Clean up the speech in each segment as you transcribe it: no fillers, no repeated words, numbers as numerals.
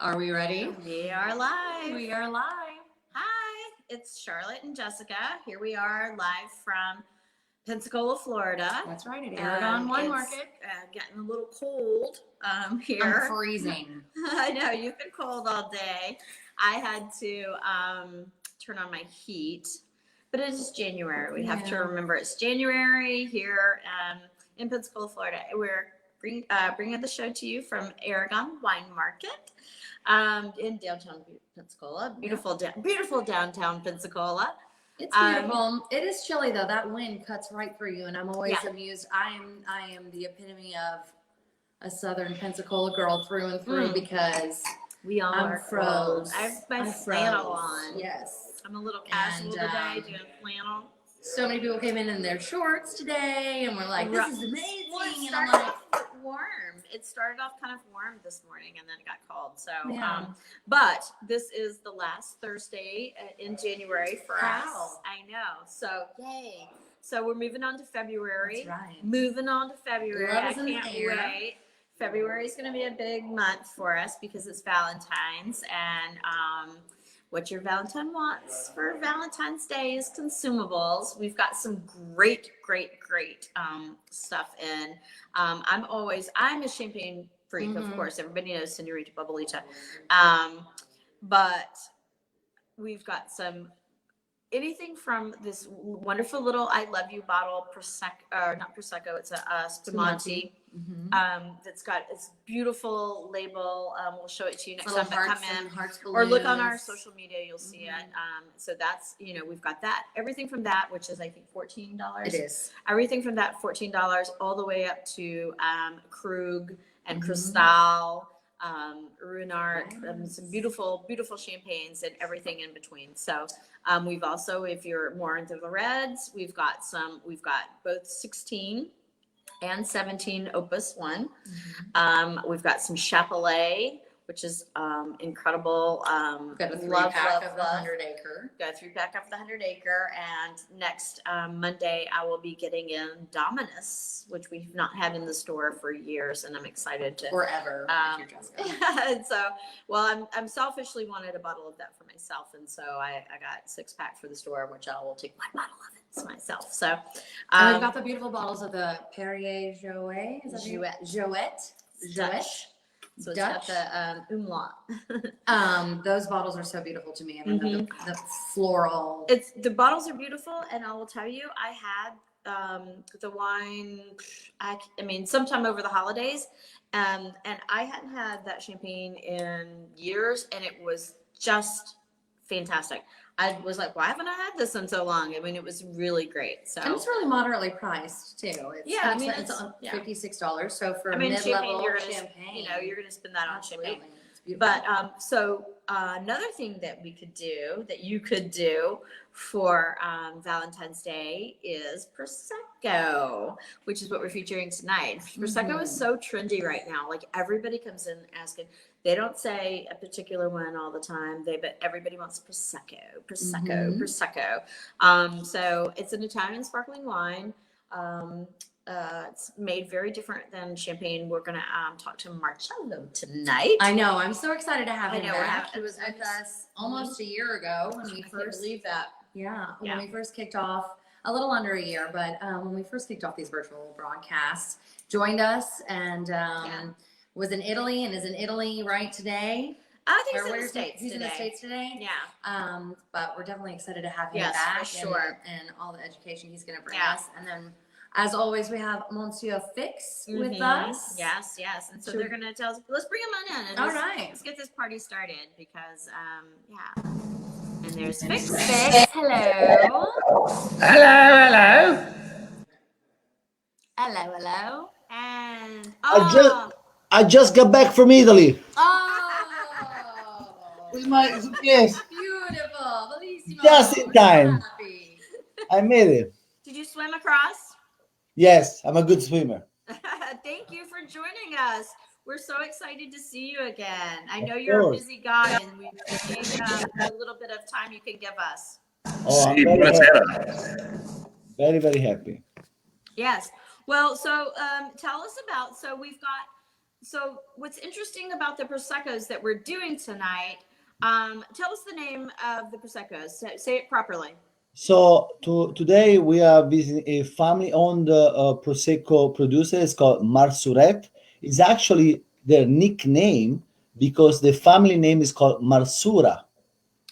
Are we ready? We are live. We are live. Hi, it's Charlotte and Jessica. Here we are live from Pensacola, Florida. That's right, at Aragon Wine Market. Getting a little cold here. I'm freezing. I know, you've been cold all day. I had to turn on my heat, but it is January. We have to remember it's January here in Pensacola, Florida. We're bringing the show to you from Aragon Wine Market. In downtown Pensacola, beautiful downtown Pensacola. It's beautiful. It is chilly though. That wind cuts right through you, and I'm always amused. I am the epitome of a Southern Pensacola girl through and through because we all are froze. I have my flannel on. Yes, I'm a little casual today, doing flannel. So many people came in their shorts today, and we're like, "This is amazing!" Well, it started off warm. It started off kind of warm this morning, and then it got cold. So, but this is the last Thursday in January for us. I know. So, yay! So we're moving on to February. That's right. Moving on to February. Love I is in the can't air. wait. February is going to be a big month for us because it's Valentine's, and what your Valentine wants for Valentine's Day is consumables. We've got some great stuff in. I'm a champagne freak, of course. Everybody knows Senorita Bubbleita. But we've got anything from this wonderful little I Love You bottle, not Prosecco, it's a Spumante. That's got its beautiful label. We'll show it to you next time I come in, or look on our social media, you'll see it. So that's, we've got that, everything from that, which is I think $14. It is everything from that $14 all the way up to Krug and Cristal, Ruinart, some beautiful champagnes and everything in between. So we've also, if you're more into the reds, we've got both 16 and 17 Opus 1. We've got some Chapelet, which is incredible. Got a 3-pack of the 100 Acre. Got a 3-pack of the 100 Acre. And next Monday, I will be getting in Dominus, which we've not had in the store for years, and I'm excited to. Forever. And so, I'm selfishly wanted a bottle of that for myself, and so I got 6-pack for the store, which I will take one bottle of it to myself. So, and we've got the beautiful bottles of the Perrier Jouet. Is that Jouet? So it's got the umlaut. Those bottles are so beautiful to me. I mean, the floral. The bottles are beautiful, and I will tell you, I had the wine. Sometime over the holidays, and I hadn't had that champagne in years, and it was just fantastic. I was like, why haven't I had this in so long? I mean, it was really great. So, and it's really moderately priced too. It's $56. So for mid-level champagne, you're going to spend that on champagne. It's but another thing that you could do for Valentine's Day is Prosecco, which is what we're featuring tonight. Prosecco is so trendy right now. Like, everybody comes in asking. They don't say a particular one all the time. But everybody wants Prosecco. So it's an Italian sparkling wine. It's made very different than champagne. We're going to talk to Marcello tonight. I know. I'm so excited to have him back. He was with us almost a year ago when we first. Believe that. When we first kicked off, a little under a year, but when we first kicked off these virtual broadcasts, joined us and was in Italy and is in Italy right today. I think he's in the States He's in the States today. Yeah. But we're definitely excited to have him back. For sure. And all the education he's going to bring us. And then, as always, we have Monsieur Fix with us. Yes. And so they're going to tell us, let's bring him on in. And let's get this party started because, And there's Fix. Hello. Hello. And I just got back from Italy. With my yes. Beautiful. Bellissimo. Just in time. I made it. Did you swim across? Yes, I'm a good swimmer. Thank you for joining us. We're so excited to see you again. I know you're a busy guy, and we appreciate a little bit of time you can give us. Oh, I'm very happy. Yes. Well, so tell us about. So we've got So what's interesting about the Proseccos that we're doing tonight, tell us the name of the Proseccos. Say it properly. So today we are visiting a family-owned Prosecco producer. It's called Marsuret. It's actually their nickname because the family name is called Marsura.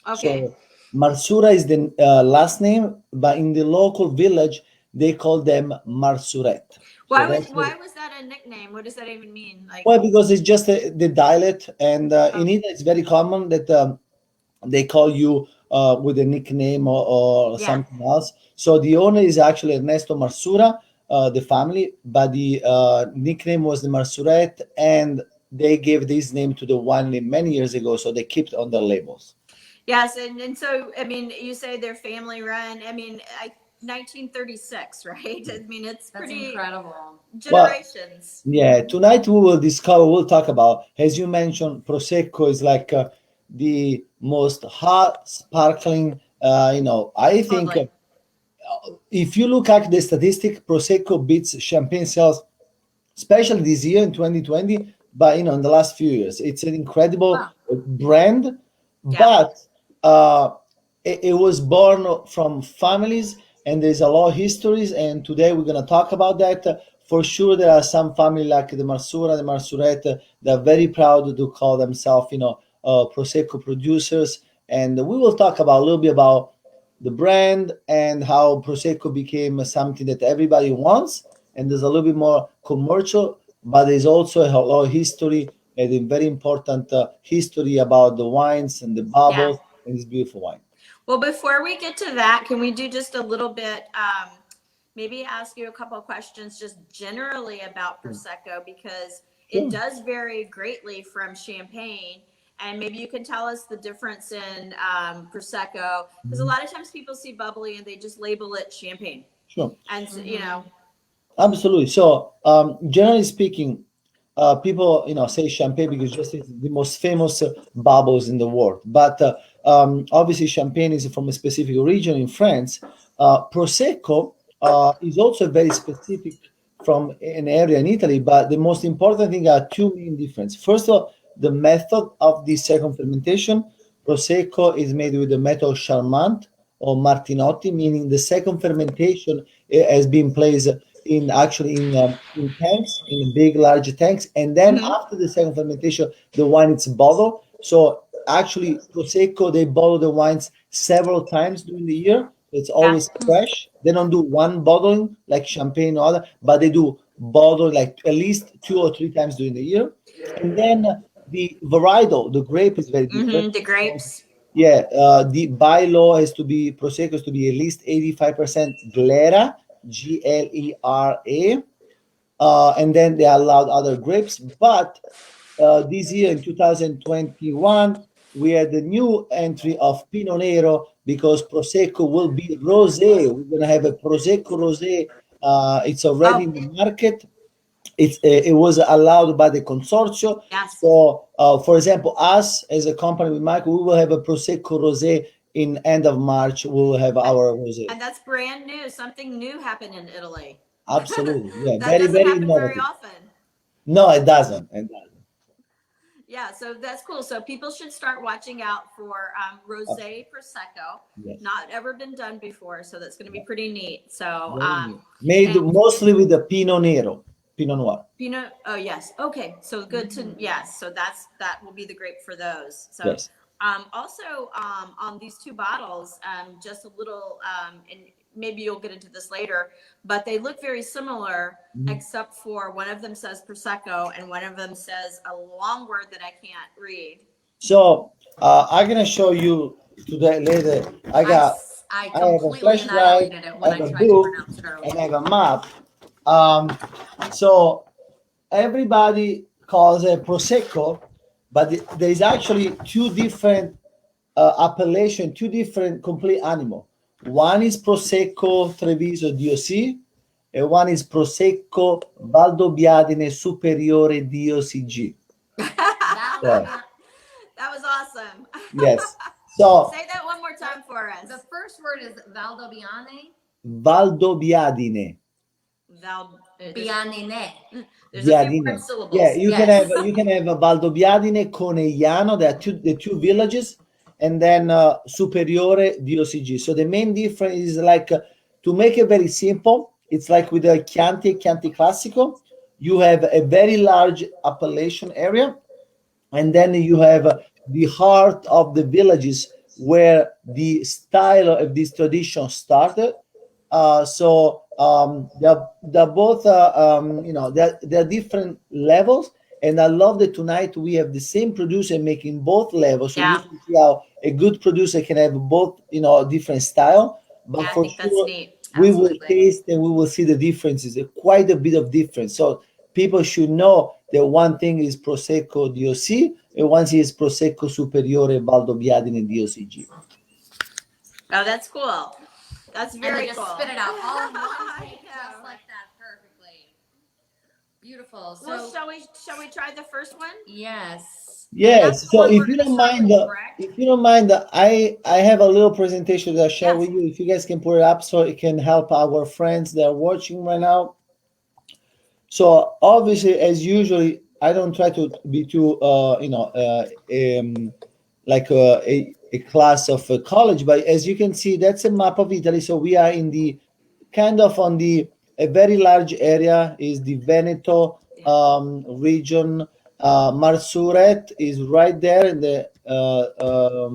Okay. So Marsura is the last name, but in the local village they call them Marsuret. Why So was that a nickname? What does that even mean? Like, well, because it's just the dialect, and in Italy it's very common that they call you with a nickname or yeah. something else. So the owner is actually Ernesto Marsura, the family, but the nickname was the Marsuret, and they gave this name to the winery many years ago, so they keep it on their labels. Yes, and so I mean, you say they're family run. I mean, 1936, right? I mean, it's That's pretty incredible. generations. Yeah, tonight we'll talk about, as you mentioned, Prosecco is like the most hot, sparkling, I think Totally. if you look at the statistic, Prosecco beats champagne sales, especially this year in 2020, but in the last few years. It's an incredible brand, Yeah. but it was born from families, and there's a lot of histories, and today we're going to talk about that. For sure, there are some family like the Marsura, the Marsuret, that are very proud to call themselves, Prosecco producers, and we will talk about a little bit about the brand and how Prosecco became something that everybody wants, and there's a little bit more commercial, but there's also a lot of history and a very important history about the wines and the bubbles and this beautiful wine. Well, before we get to that, can we do just a little bit, maybe ask you a couple of questions just generally about Prosecco, because it does vary greatly from champagne. And maybe you can tell us the difference in Prosecco, because a lot of times people see bubbly and they just label it champagne. Sure. And, Absolutely. So, generally speaking, people, say champagne because just it's the most famous bubbles in the world. But obviously, champagne is from a specific region in France. Prosecco is also very specific from an area in Italy. But the most important thing are two main differences. First of all, the method of the second fermentation. Prosecco is made with the method Charmant or Martinotti, meaning the second fermentation has been placed in tanks, in big large tanks, and then after the second fermentation the wine is bottled. So actually Prosecco, they bottle the wines several times during the year. It's always fresh. They don't do one bottling like champagne or other, but they do bottle like at least 2 or 3 times during the year. And then the varietal, the grape is very different. the grapes. Yeah, the by law has to be Prosecco has to be at least 85% Glera, Glera, and then they allowed other grapes. But this year in 2021, we had the new entry of Pinot Nero because Prosecco will be rosé. We're gonna have a Prosecco rosé. It's already in the market. It was allowed by the consortium. Yes. So, for example, us as a company with Michael, we will have a Prosecco Rosé in end of March. We will have our rosé. And that's brand new. Something new happened in Italy. Absolutely, yeah, That doesn't very happen very innovative. often. No, it doesn't. Yeah, so that's cool. So people should start watching out for rosé Prosecco. Yes. Not ever been done before, so that's going to be pretty neat. So Made mostly with the Pinot Nero, Pinot Noir. Pinot. Oh yes. Okay. So good to yes. So that will be the grape for those. So Yes. Also on these two bottles, just a little and maybe you'll get into this later, but they look very similar, except for one of them says Prosecco and one of them says a long word that I can't read. So I'm gonna show you today later. I have a flashlight, I have a book, and I have a map. So everybody calls it Prosecco, but there is actually two different appellation, two different complete animal. One is Prosecco Treviso DOC, and one is Prosecco Valdobbiadene Superiore DOCG. That was awesome. Yes. So say that one more time for us. The first word is Valdobbiadene. Valdobbiadene. Valdobbiadene. There's a few Biadine. hard syllables. Yeah, you Yes. can have Valdobbiadene, Conegliano. There are the two villages, and then Superiore DOCG. So the main difference is like to make it very simple. It's like with the Chianti Classico. You have a very large appellation area, and then you have the heart of the villages where the style of this tradition started. They're both, they're different levels. And I love that tonight we have the same producer making both levels. So you can see how a good producer can have both, different style. But Yeah, I for think that's sure, neat. we will Absolutely. taste and we will see the differences, quite a bit of difference. So people should know that one thing is Prosecco DOC and one thing is Prosecco Superiore Valdobbiadene DOCG. Oh, that's cool. That's And very they just cool. spit it out all in one I take, know. just like that, perfectly. Beautiful. So, Well, shall we try the first one? yes. Yes. That's the So one if we're you gonna don't start mind, with, correct? I have a little presentation that I'll share Yes. with you. If you guys can put it up, so it can help our friends that are watching right now. So obviously, as usually, I don't try to be too, like a class of college. But as you can see, that's a map of Italy. So we are in the kind of on the a very large area is the Veneto region. Marsuret is right there in the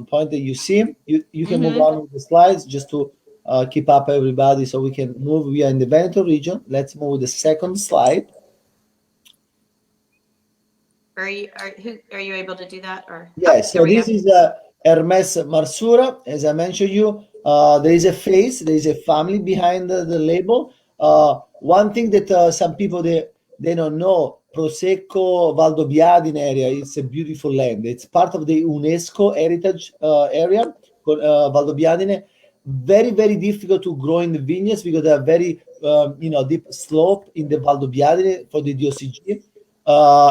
point that you see. You can move on with the slides just to keep up everybody so we can move. We are in the Veneto region. Let's move to the second slide. Are you able to do that or? Yes, There so we this go. is Hermes Marsura. As I mentioned you, there is a face, there is a family behind the label. One thing that some people they don't know, Prosecco Valdobbiadene area, it's a beautiful land. It's part of the UNESCO heritage area, Valdobbiadene. Very, very difficult to grow in the vineyards because they are very, deep slope in the Valdobbiadene for the DOCG.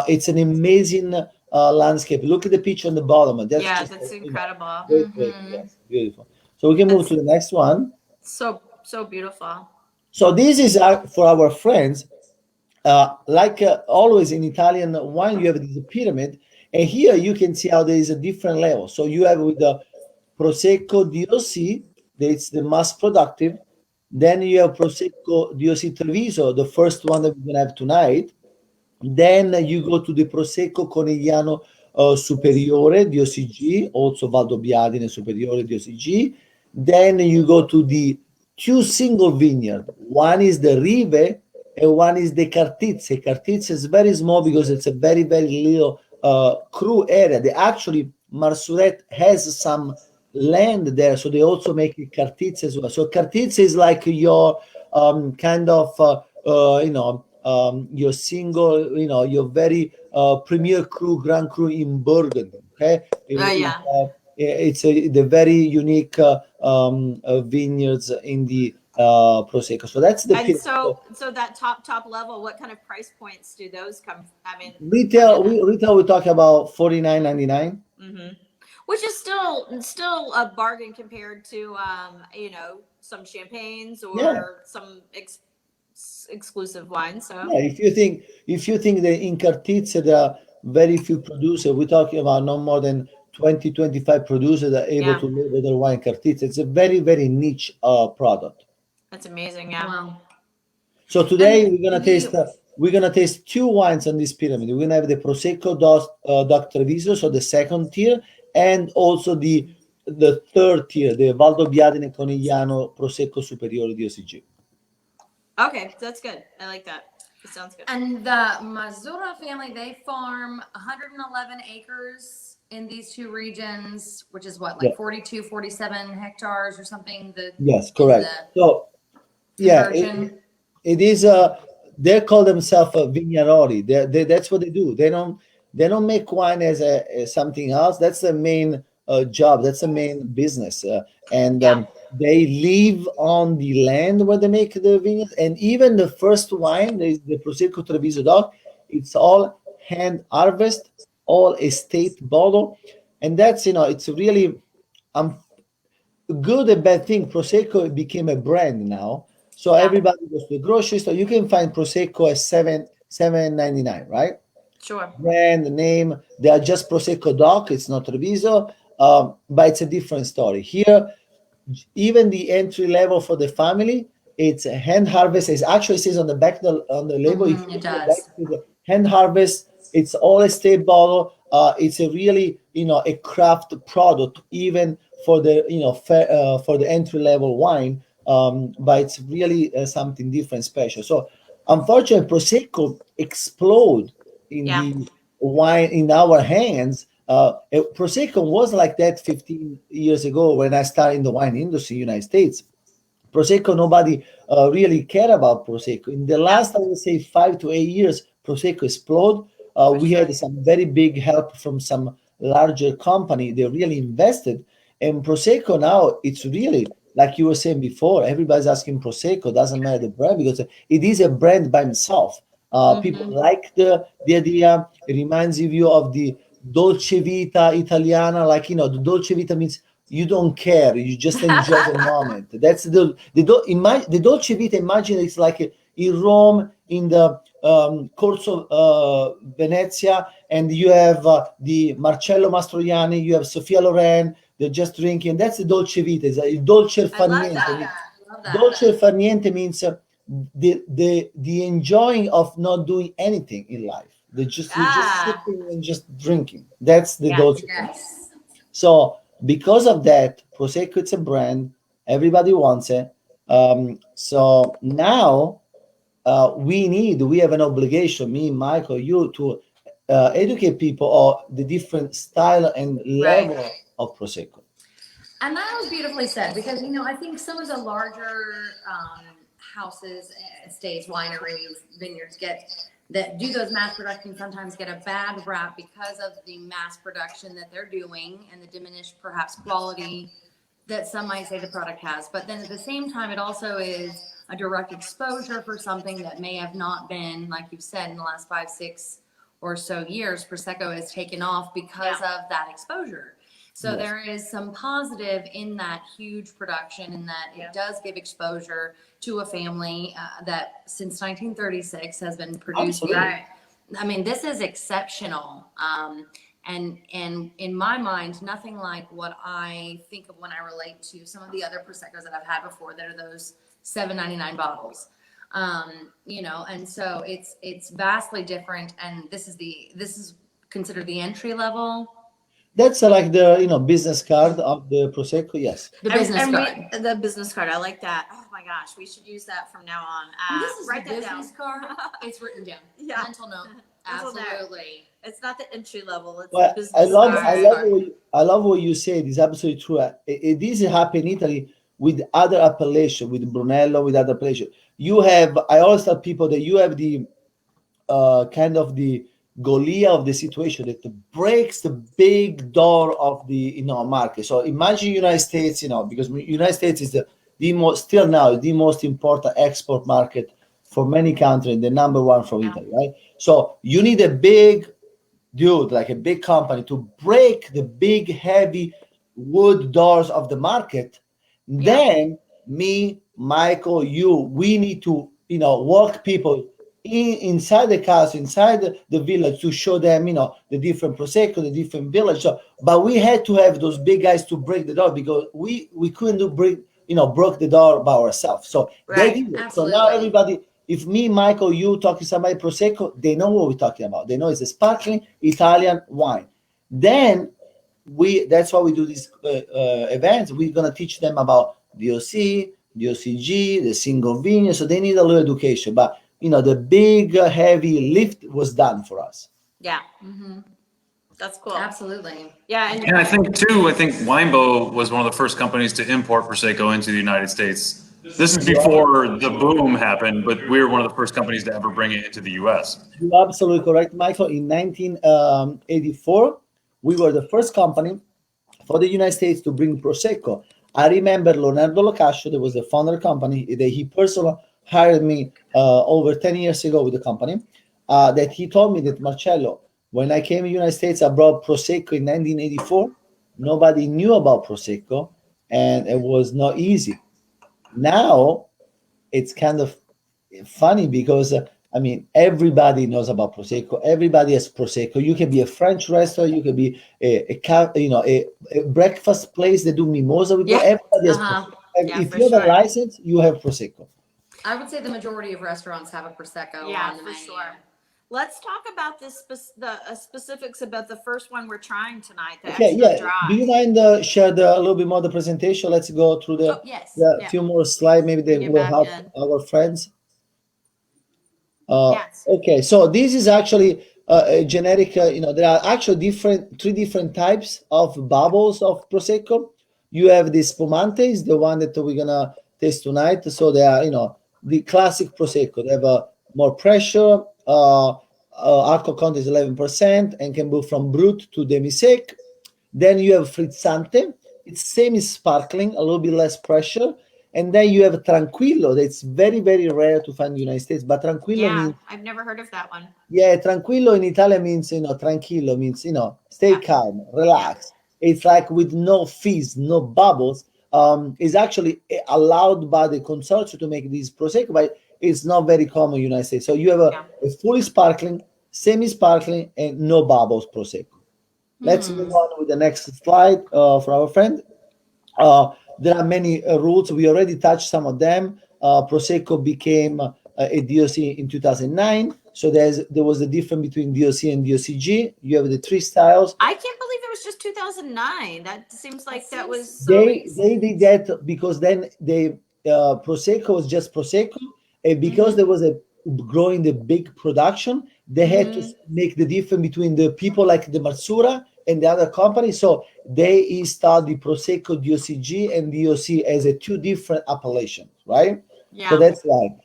It's an amazing landscape. Look at the picture on the bottom. That's incredible. Great. Yes, beautiful. So we can move to the next one. So beautiful. So this is for our friends. Like always in Italian wine, you have this pyramid, and here you can see how there is a different level. So you have with the Prosecco DOC, that's the mass productive. Then you have Prosecco DOC Treviso, the first one that we're gonna have tonight. Then you go to the Prosecco Conegliano Superiore DOCG, also Valdobbiadene Superiore DOCG. Then you go to the two single vineyard. One is the Rive and one is the Cartizze. Cartizze is very small because it's a very, very little cru area. They actually, Marsuret has some land there, so they also make it Cartizze as well. So Cartizze is like your kind of, your single, your very premier cru, Grand Cru in Burgundy. Okay, it's the very unique vineyards in the Prosecco. So that's the And so that top level, what kind of price points do those come? I mean, retail. We talk about $49.99. Which is still a bargain compared to some champagnes or some exclusive wines. So yeah, if you think that in Cartizze there are very few producers, we're talking about no more than 20-25 producers that are able to label their wine Cartizze. It's a very, very niche product. That's amazing. Yeah. Wow. So today we're gonna taste two wines on this pyramid. We're gonna have the Prosecco DOC Treviso, so the second tier, and also the third tier, the Valdobbiadene Conegliano Prosecco Superiore DOCG. Okay, that's good. I like that. It sounds good. And the Mazzura family, they farm 111 acres in these two regions, which is what, like 42, 47 hectares or something? Yes, correct. So yeah, it is they call themselves Vignaroli. That's what they do. They don't make wine as something else. That's the main job. That's the main business. They live on the land where they make the vineyards. And even the first wine, the Prosecco Treviso DOC, it's all hand harvest, all estate Boldo. And that's, it's really good and bad thing. Prosecco became a brand now. So Yeah. everybody goes to the grocery store. You can find Prosecco at $7.99, right? Sure. Brand name. They are just Prosecco Doc. It's not Treviso, but it's a different story. Here, even the entry level for the family, it's a hand harvest. It actually says on the back on the label. If you It look at the back, does. it's a hand harvest. It's all estate bottle. It's a really a craft product, even for the for the entry level wine. But it's really something different, special. So unfortunately, Prosecco explode in Yeah. the wine in our hands. Prosecco was like that 15 years ago when I started in the wine industry in the United States. Prosecco, nobody really cared about Prosecco. In the last, I would say, 5 to 8 years, Prosecco exploded. We sure. had some very big help from some larger company. They really invested. And Prosecco now, it's really, like you were saying before, everybody's asking Prosecco, doesn't matter the brand, because it is a brand by itself. People like the idea. It reminds you of the Dolce Vita Italiana, like, the Dolce Vita means you don't care, you just enjoy the moment. That's the Dolce Vita. Imagine it's like in Rome, in the courts of Venezia, and you have the Marcello Mastroianni, you have Sofia Loren, they're just drinking. That's the Dolce Vita. It's a dolce far love niente. that. Dolce far niente means the enjoying of not doing anything in life. You're just sitting and just drinking. That's the dolce. Yes. So because of that, Prosecco, it's a brand. Everybody wants it. So now we have an obligation, me, Michael, you, to educate people on the different style and level of Prosecco. And that was beautifully said, because I think some of the larger houses, estates, wineries, vineyards that do those mass production sometimes get a bad rap because of the mass production that they're doing and the diminished perhaps quality that some might say the product has. But then at the same time, it also is a direct exposure for something that may have not been, like you've said, in the last 5, 6 or so years, Prosecco has taken off because of that exposure. So there is some positive in that huge production, in that it does give exposure to a family that since 1936 has been producing. Absolutely. I mean, this is exceptional. And in my mind, nothing like what I think of when I relate to some of the other Proseccos that I've had before, that are those $7.99 bottles. And so it's vastly different. And this is considered the entry level. That's like the business card of the Prosecco. Yes. The business card. The business card. I like that. Oh my gosh, we should use that from now on. This is write the that down. business card. It's written down. Yeah. Mental note. Mental note. Absolutely. It's not the entry level. It's Well, the business card. I love what you said. It's absolutely true. It is happening in Italy with other appellation, with Brunello, with other appellation. I always tell people that you have the kind of the Golia of the situation that breaks the big door of the market. So imagine United States, because United States is the most, still now, the most important export market for many countries, the number one from Italy, right? So you need a big dude, like a big company, to break the big heavy wood doors of the market. Then me, Michael, we need to walk people inside the castle, inside the village, to show them the different Prosecco, the different village. So, but we had to have those big guys to break the door, because we couldn't broke the door by ourselves. So they did it. Absolutely. So now everybody, if me, Michael, you talk to somebody Prosecco, they know what we're talking about. They know it's a sparkling Italian wine. Then that's why we do these events. We're gonna teach them about DOC, DOCG, the single vineyard. So they need a little education, but the big heavy lift was done for us. Yeah. That's cool. Absolutely. Yeah. And I think Winebow was one of the first companies to import Prosecco into the United States. This is before the boom happened, but we were one of the first companies to ever bring it into the US. You're absolutely correct, Michael. In 1984, we were the first company for the United States to bring Prosecco. I remember Leonardo Locascio, that was the founder of the company, that he personally hired me over 10 years ago with the company, that he told me that, Marcello, when I came to the United States, I brought Prosecco in 1984. Nobody knew about Prosecco, and it was not easy. Now, it's kind of funny because I mean, everybody knows about Prosecco. Everybody has Prosecco. You can be a French restaurant. You can be a breakfast place that do mimosa with everybody has Prosecco. Yeah, If for you have a sure. license, you have Prosecco. I would say the majority of restaurants have a Prosecco on the for menu. sure. Let's talk about the specifics about the first one we're trying tonight, the Okay, extra yeah. dry. Do you mind share a little bit more the presentation? Let's go through the Yes. few more slides. Maybe they Get will back help in. our friends. Yes. Okay, so this is actually a generic, there are actually three different types of bubbles of Prosecco. You have the spumante, is the one that we're gonna taste tonight. So they are, the classic Prosecco. They have more pressure, alcohol content is 11% and can move from brut to demi-sec. Then you have frizzante, it's semi-sparkling, a little bit less pressure. And then you have tranquillo. That's very, very rare to find in the United States. But tranquillo means, I've never heard of that one. yeah, tranquillo in Italian means, tranquillo means, stay calm, relax. It's like with no fizz, no bubbles. It's actually allowed by the consortium to make this Prosecco, but it's not very common in the United States. So you have a fully sparkling, semi-sparkling, and no bubbles Prosecco. Let's move on with the next slide for our friend. There are many rules. We already touched some of them. Prosecco became a DOC in 2009. So there was a difference between DOC and DOCG. You have the three styles. I can't believe it was just 2009. That seems like that was so They did that because then Prosecco was just Prosecco, and because there was a growing the big production, they had to make the difference between the people like the Marsura and the other company. So they installed the Prosecco DOCG and DOC as a two different appellations, right? Yeah. So that's why.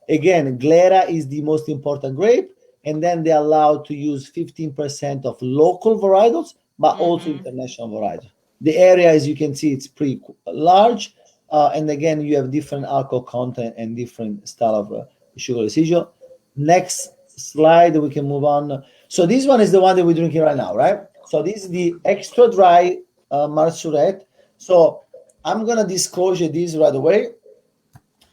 Again, Glera is the most important grape, and then they're allowed to use 15% of local varietals, but also international varietals. The area, as you can see, it's pretty large, and again, you have different alcohol content and different style of sugar residual. Next slide, we can move on. So this one is the one that we're drinking right now, right? So this is the extra dry Marsuret. So I'm gonna disclose this right away.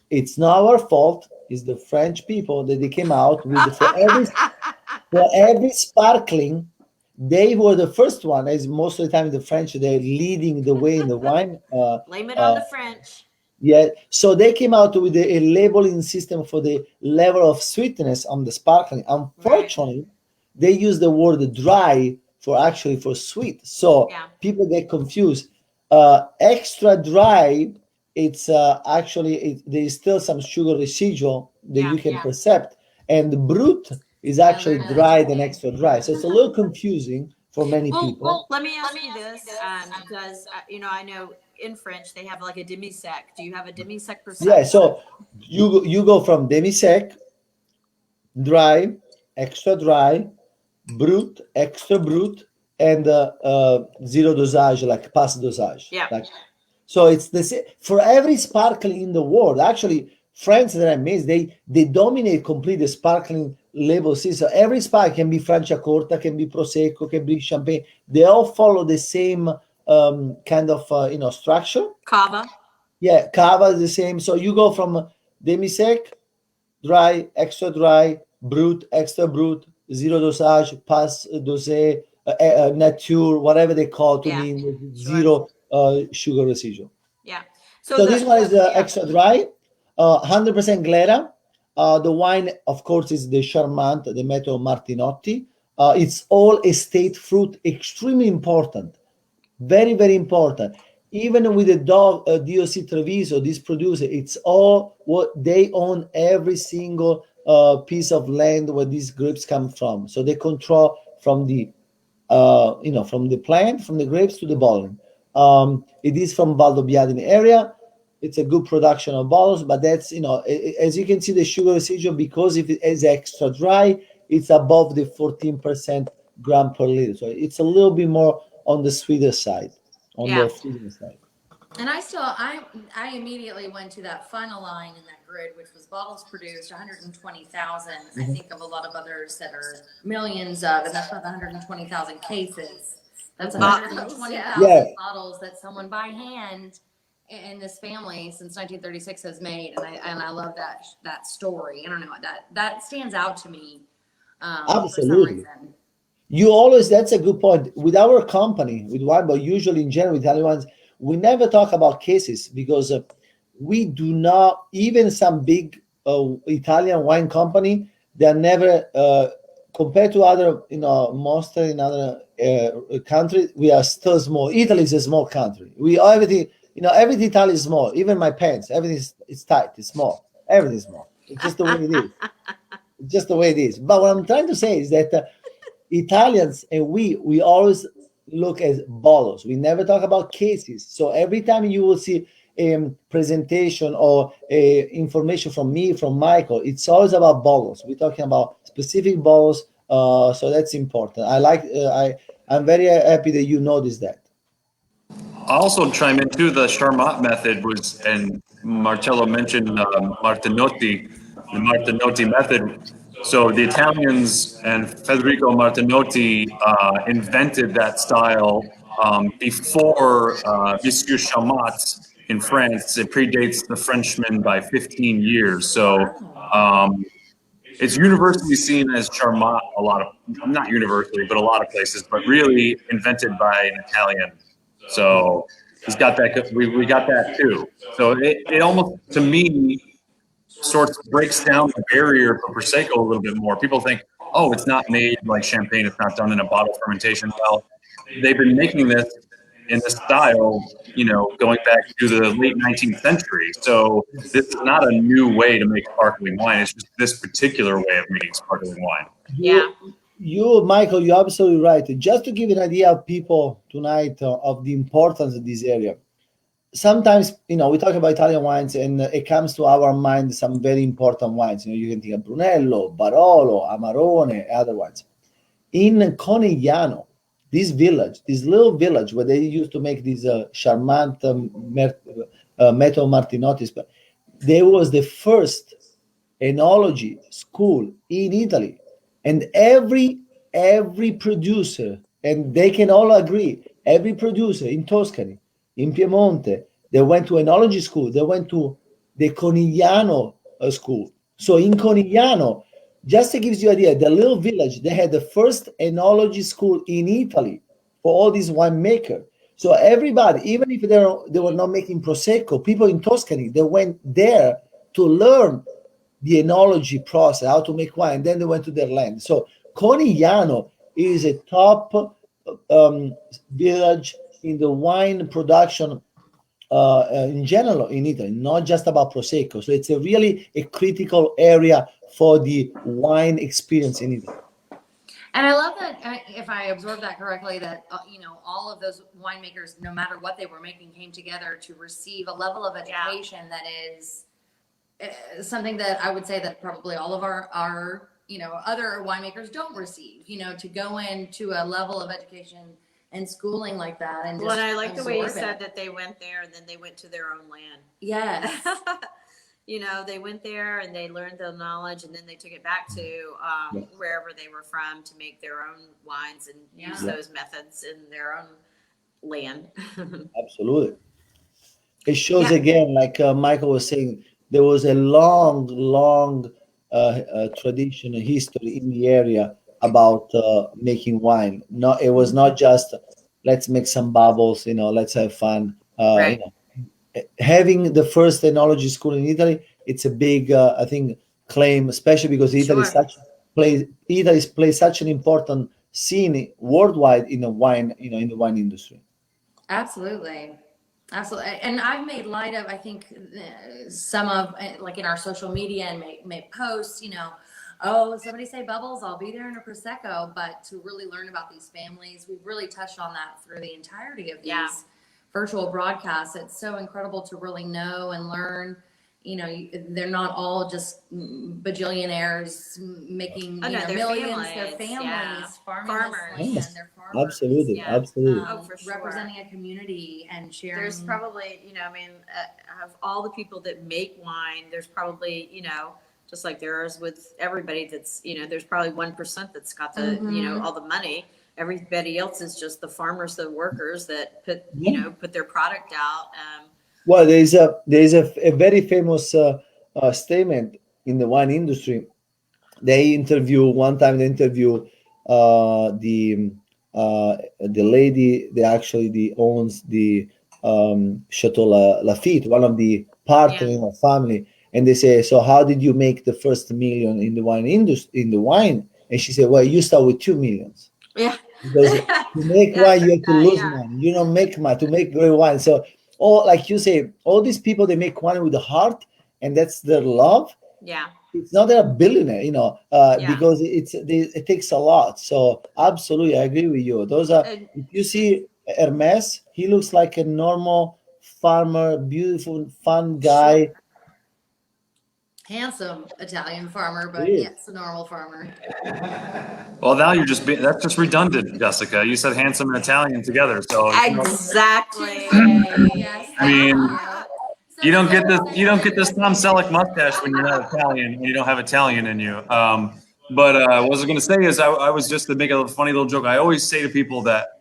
It's not our fault. It's the French people that they came out with for every sparkling. They were the first one, as most of the time the French, they're leading the way in the wine. Blame it on the French. Yeah, so they came out with a labeling system for the level of sweetness on the sparkling. Unfortunately, they use the word dry for sweet. So people get confused. Extra dry, it's there's still some sugar residual that you can percept, and the brut is actually dried and extra dry. So it's a little confusing for many people. Well, let me ask you this. Does, I know in French they have like a demi-sec. Do you have a demi-sec Prosecco? Yeah, so you go from demi-sec, dry, extra dry, brut, extra brut, and zero dosage, like pass dosage. Yeah. So it's the same for every sparkling in the world. Actually, France that I missed, they dominate completely the sparkling label system. So every spark can be Franciacorta, can be Prosecco, can be Champagne. They all follow the same kind of structure. Cava. Yeah, Cava is the same. So you go from demi-sec, dry, extra dry, brut, extra brut, zero dosage, pass dosé, nature, whatever they call to mean zero sugar residual. Yeah. So this one is extra dry, 100% Glera. The wine, of course, is the Charmant, the Metro Martinotti. It's all estate fruit, extremely important. Very, very important. Even with the DOC Treviso, this producer, it's all what they own, every single piece of land where these grapes come from. So they control from the from the plant, from the grapes to the bottling. It is from Valdobbiadene area. It's a good production of bottles, but that's, as you can see, the sugar residual, because if it is extra dry, it's above the 14% gram per liter. So it's a little bit more on the sweeter side, the sweeter side. And I immediately went to that final line in that grid, which was bottles produced 120,000. I think of a lot of others that are millions of, and that's not 120,000 cases. That's 120,000 bottles that someone by hand and this family since 1936 has made, and I love that story. I don't know, that stands out to me for some Absolutely. reason. You always, that's a good point. With our company, with Wine, usually in general, with Italian wines, we never talk about cases because we do not, even some big Italian wine company, they're never, compared to other, mostly in other countries, we are still small. Italy is a small country. We everything, everything Italy is small. Even my pants, everything is tight, it's small. Everything is small. It's just the way it is. It's just the way it is. But what I'm trying to say is that Italians and we always look at bottles. We never talk about cases. So every time you will see a presentation or information from me, from Michael, it's always about bottles. We're talking about specific bottles. So that's important. I'm very happy that you noticed that. I'll also chime in too. The Charmat method was, and Marcello mentioned Martinotti, the Martinotti method. So the Italians and Federico Martinotti invented that style before Monsieur Chamat in France. It predates the Frenchman by 15 years. So it's universally seen as Charmat. Not universally, but a lot of places, but really invented by an Italian. So he's got that. We got that too. So it almost, to me, sort of breaks down the barrier for Prosecco a little bit more. People think, oh, it's not made like champagne. It's not done in a bottle fermentation. Well, they've been making this in this style, going back to the late 19th century. So this is not a new way to make sparkling wine. It's just this particular way of making sparkling wine. Yeah. Michael, you're absolutely right. Just to give an idea of people tonight of the importance of this area. Sometimes, we talk about Italian wines and it comes to our mind some very important wines. You can think of Brunello, Barolo, Amarone, other wines. In Conegliano, this little village where they used to make these Charmant Metro Martinottis, but there was the first enology school in Italy. And every producer, and they can all agree, every producer in Tuscany, in Piemonte, they went to enology school. They went to the Conegliano school. So in Conegliano, just to give you an idea, the little village, they had the first enology school in Italy for all these winemakers. So everybody, even if they were not making Prosecco, people in Tuscany, they went there to learn the enology process, how to make wine. Then they went to their land. So Conegliano is a top village in the wine production in general in Italy, not just about Prosecco. So it's really a critical area for the wine experience in Italy. And I love that, if I absorb that correctly, that, all of those winemakers, no matter what they were making, came together to receive a level of education that is something that I would say that probably all of our other winemakers don't receive, to go into a level of education and schooling like that. And I like the way you said that they went there and then they went to their own land. Yes. They went there and they learned the knowledge and then they took it back to wherever they were from to make their own wines and use those methods in their own land. Absolutely. It shows again, like Michael was saying, there was a long tradition and history in the area about making wine. It was not just let's make some bubbles, let's have fun. Right. Having the first enology school in Italy, it's a big, I think, claim, especially because Italy plays such an important scene worldwide in the wine, in the wine industry. Absolutely. Absolutely. And I've made light of, I think, some of, like in our social media and make posts, oh, somebody say bubbles, I'll be there in a Prosecco. But to really learn about these families, we've really touched on that through the entirety of these virtual broadcasts. It's so incredible to really know and learn. They're not all just bajillionaires making millions. Families. They're families, farmers. They're farmers. Absolutely. For sure. Representing a community and sharing. There's probably, of all the people that make wine, there's probably, just like there is with everybody that's, there's probably 1% that's got the, all the money. Everybody else is just the farmers, the workers that put their product out. Well, a very famous statement in the wine industry. They interview one time. They interview the lady that actually owns the Chateau Lafite, one of the partners Yeah. in our family, and they say, "So how did you make the first million in the wine industry in the wine?" And she said, "Well, you start with 2 millions." Yeah. Because to make Yeah, wine, you have to lose yeah. money. You don't make money to make great wine. So, all like you say, all these people they make wine with the heart, and that's their love. Yeah. It's not they're a billionaire, Yeah. because it takes a lot. So, absolutely, I agree with you. Those are And if you see Hermes, he looks like a normal farmer, beautiful, fun guy. Handsome Italian farmer, He but is. yes, a normal farmer. Well, now you're just that's just redundant, Jessica. You said handsome and Italian together, so exactly. Yes, I thank mean, you. So you don't get this. say You don't that get this Tom Selleck mustache when you're not Italian, and you don't have Italian in you. But what I was going to say is, I was just to make a funny little joke. I always say to people that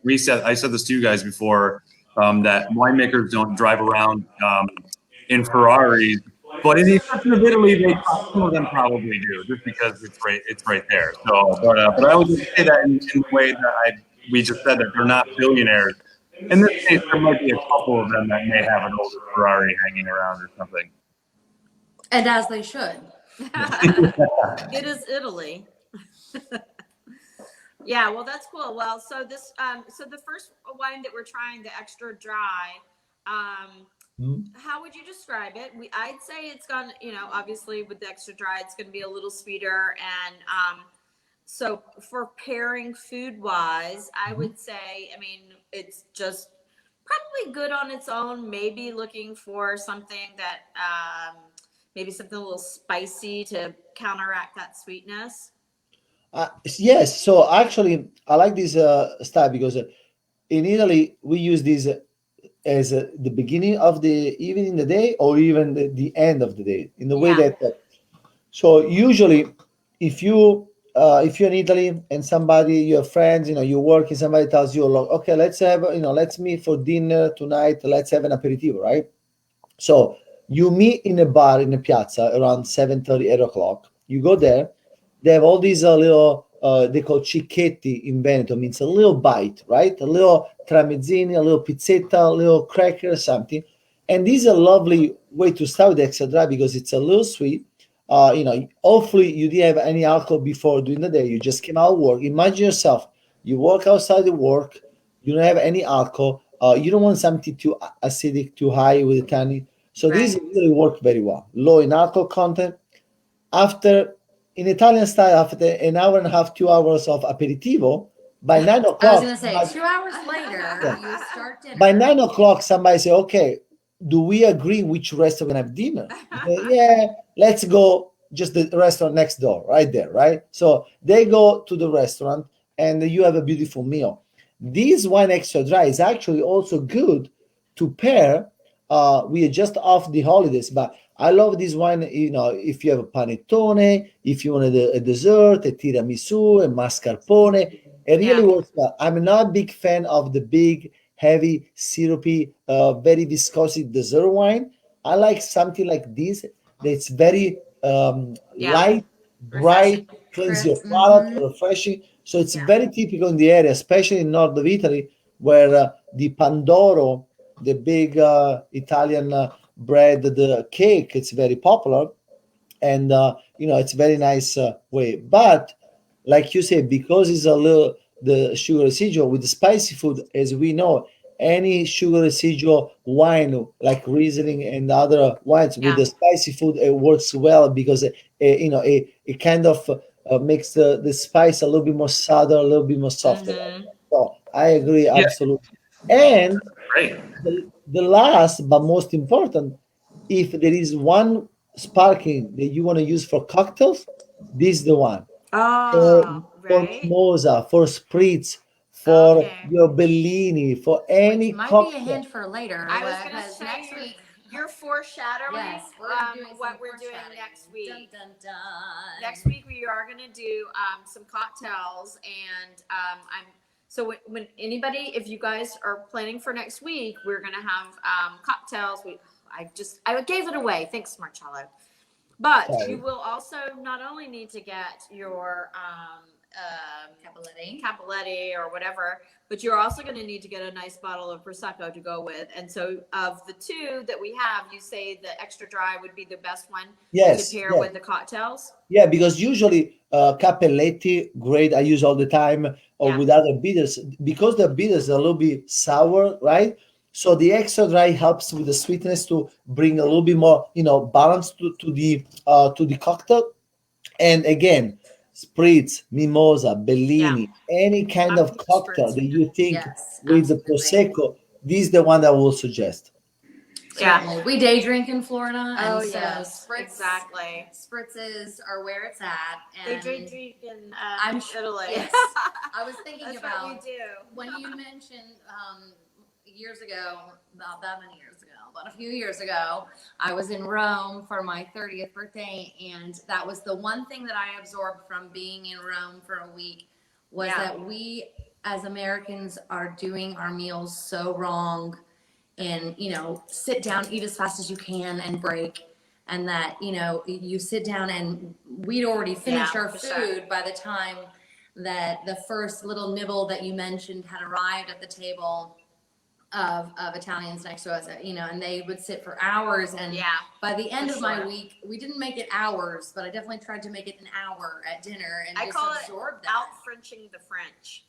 I said this to you guys before, that winemakers don't drive around in Ferraris, but in the exception of Italy, some of them probably do, just because it's right there. So, but I always say that in the way that we just said that they're not billionaires. In this case, there might be a couple of them that may have an older Ferrari hanging around or something. and as they should. It is Italy. Yeah, well, that's cool. Well, so so the first wine that we're trying, the extra dry, how would you describe it? I'd say it's gone, obviously with the extra dry, it's going to be a little sweeter. And so for pairing food wise, I would say, it's just probably good on its own. Maybe looking for something that, maybe something a little spicy to counteract that sweetness. Yes, so actually, I like this style because in Italy we use this as the beginning of the even in the day or even the end of the day in the way Yeah. that so usually if you're in Italy and somebody your friends you work and somebody tells you look, okay, let's have let's meet for dinner tonight, let's have an aperitivo, right? So you meet in a bar in a piazza around 7:30, 8 o'clock. You go there. They have all these little they call cicchetti in Veneto, means a little bite, right? A little tramezzini, a little pizzetta, a little cracker, something. And this is a lovely way to start with extra dry because it's a little sweet. Hopefully you didn't have any alcohol before during the day. You just came out of work. Imagine yourself, you work outside the work, you don't have any alcohol. You don't want something too acidic, too high with the tannin. So this Right. really worked very well. Low in alcohol content. After in Italian style, after an hour and a half, 2 hours of aperitivo, by nine I was o'clock, going to say 2 hours later, you start dinner. by 9 o'clock, somebody say, "Okay, do we agree which restaurant we're gonna have dinner?" Say, yeah, let's go just the restaurant next door, right there, right? So they go to the restaurant, and you have a beautiful meal. This wine extra dry is actually also good to pair. We are just off the holidays, but I love this wine. If you have a panettone, if you wanted a dessert, a tiramisu, a mascarpone, it really Yeah. works well. I'm not a big fan of the big, heavy, syrupy, very viscosity dessert wine. I like something like this that's very Yeah. light, Refreshing. bright, cleanse your Crisp. palate, refreshing. So it's Yeah. very typical in the area, especially in north of Italy, where the Pandoro, the big Italian bread, the cake, it's very popular, and it's very nice way. But like you say, because it's a little the sugar residual with the spicy food, as we know, any sugar residual wine like Riesling and other wines with Yeah. the spicy food, it works well because it kind of makes the spice a little bit more subtle, a little bit more softer. Mm-hmm. So I agree Yeah, absolutely. And great. the last but most important, if there is one sparkling that you want to use for cocktails, this is the one. For, Oh, for right. mimosa, for spritz, for Okay. your Bellini, for Which any might be a cocktail. hint for later. I was gonna Because say next you're, week, you're foreshadowing yes, we're doing what some we're doing foreshadowing. next week. Dun, dun, dun. Next week we are gonna do some cocktails, and So when anybody, if you guys are planning for next week, we're gonna have cocktails. I gave it away. Thanks, Marcello. But Sorry. you will also not only need to get your Capoletti or whatever, but you're also going to need to get a nice bottle of Prosecco to go with. And so of the two that we have, you say the extra dry would be the best one Yes, to pair yes. with the cocktails? Yeah, because usually Cappelletti, great, I use all the time, or Yeah. with other bitters, because the bitters are a little bit sour, right? So the extra dry helps with the sweetness to bring a little bit more, balance to the cocktail. And again, spritz, mimosa, Bellini, any kind I'm of a cocktail spritz that fan. you think Yes, with the absolutely. Prosecco, this is the one that I will suggest. Yeah. Certainly. We day drink in Florida, Oh, and so yes, spritz, exactly. spritzes are where it's at. They And drink in I'm sure- Italy. Yes, I was thinking That's about what we do. when you mentioned years ago, not that many years ago, but a few years ago, I was in Rome for my 30th birthday, and that was the one thing that I absorbed from being in Rome for a week was Yeah. that we as Americans are doing our meals so wrong, and sit down, eat as fast as you can, and break. And that you sit down and we'd already finished our for food sure. by the time that the first little nibble that you mentioned had arrived at the table of Italians next to us, and they would sit for hours. And Yeah, by the end for of my sure. week, we didn't make it hours, but I definitely tried to make it an hour at dinner and I just call it absorb that. out-Frenching the French.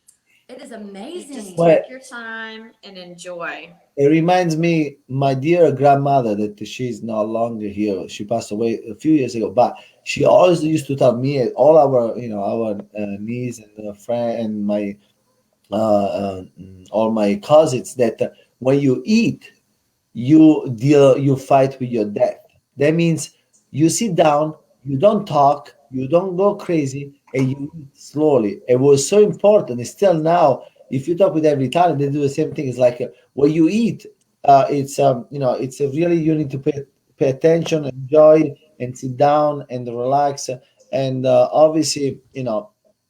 It is You amazing. just Well, take your time and enjoy. it reminds me, my dear grandmother, that she's no longer here. She passed away a few years ago, but she always used to tell me, all our niece and friend and my all my cousins, that when you eat, you fight with your death. That means you sit down, you don't talk, you don't go crazy, and you eat slowly. It was so important. It's still now, if you talk with every Italian, they do the same thing. It's like when you eat, it's a really, you need to pay attention, enjoy, and sit down and relax. And obviously,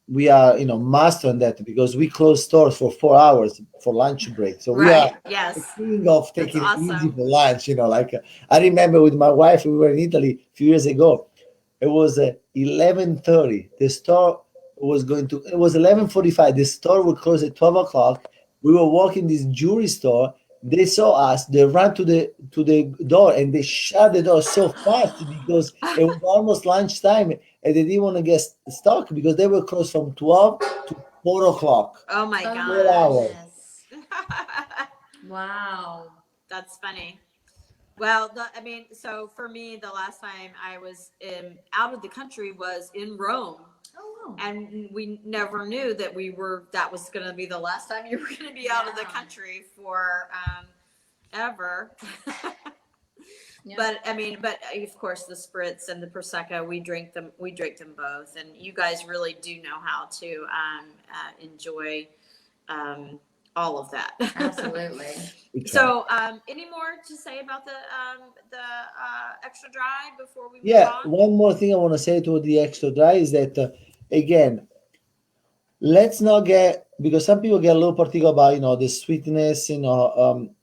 we are master on that, because we close stores for 4 hours for lunch break. So we are Right. Yes. king of That's taking it easy awesome. for lunch. I remember with my wife, we were in Italy a few years ago. It was 11:30. The store it was 11:45. The store would close at 12 o'clock. We were walking this jewelry store. They saw us. They ran to the door, and they shut the door so fast because it was almost lunchtime, and they didn't want to get stuck because they were closed from 12 to 4 o'clock. Oh my Oh, Four gosh. hours. goodness. Wow. That's funny. Well, so for me, the last time I was out of the country was in Rome. Oh, wow. And we never knew that that was going to be the last time you were going to be out of the Yeah. country for ever. Yeah. But of course the spritz and the Prosecco, we drink them both. And you guys really do know how to enjoy all of that. Absolutely. So, any more to say about the extra dry before we move Yeah, on? one more thing I want to say to the extra dry is that, again, let's not get, because some people get a little particular about, the sweetness,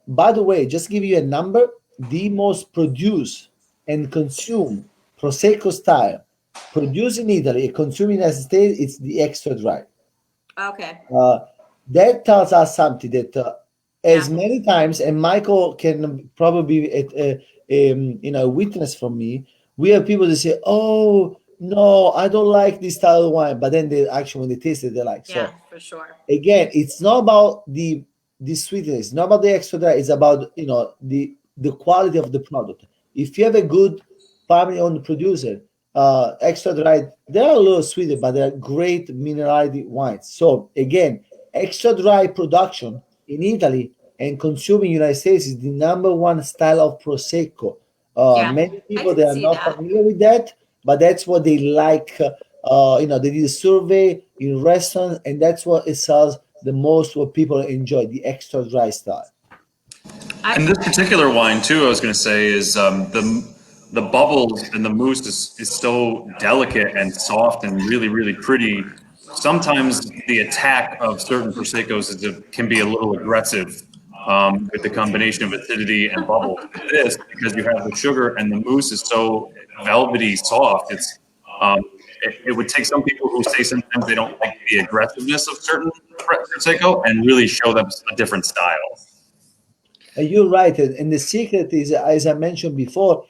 by the way, just give you a number, the most produced and consumed Prosecco style, produced in Italy and consumed in the United States, it's the extra dry. Okay. That tells us something that as Yeah. many times, and Michael can probably be a witness from me, we have people that say, "Oh no, I don't like this style of wine," but then they actually, when they taste it, they like. Yeah, So for sure. again, it's not about the sweetness, it's not about the extra dry, it's about the quality of the product. If you have a good family-owned producer, extra dry, they're a little sweeter, but they're great minerality wines. So again, extra dry production in Italy and consuming in the United States is the number one style of Prosecco. Yeah, Many people can they are see not that. familiar with that, but that's what they like. They did a survey in restaurants, and that's what it sells the most. What people enjoy, the extra dry style. And this particular wine too, I was going to say, is the bubbles and the mousse is so delicate and soft and really, really pretty. sometimes the attack of certain Proseccos can be a little aggressive with the combination of acidity and bubble. This, because you have the sugar and the mousse is so velvety soft, it would take some people who say sometimes they don't like the aggressiveness of certain Prosecco and really show them a different style. You're right, and the secret is, as I mentioned before,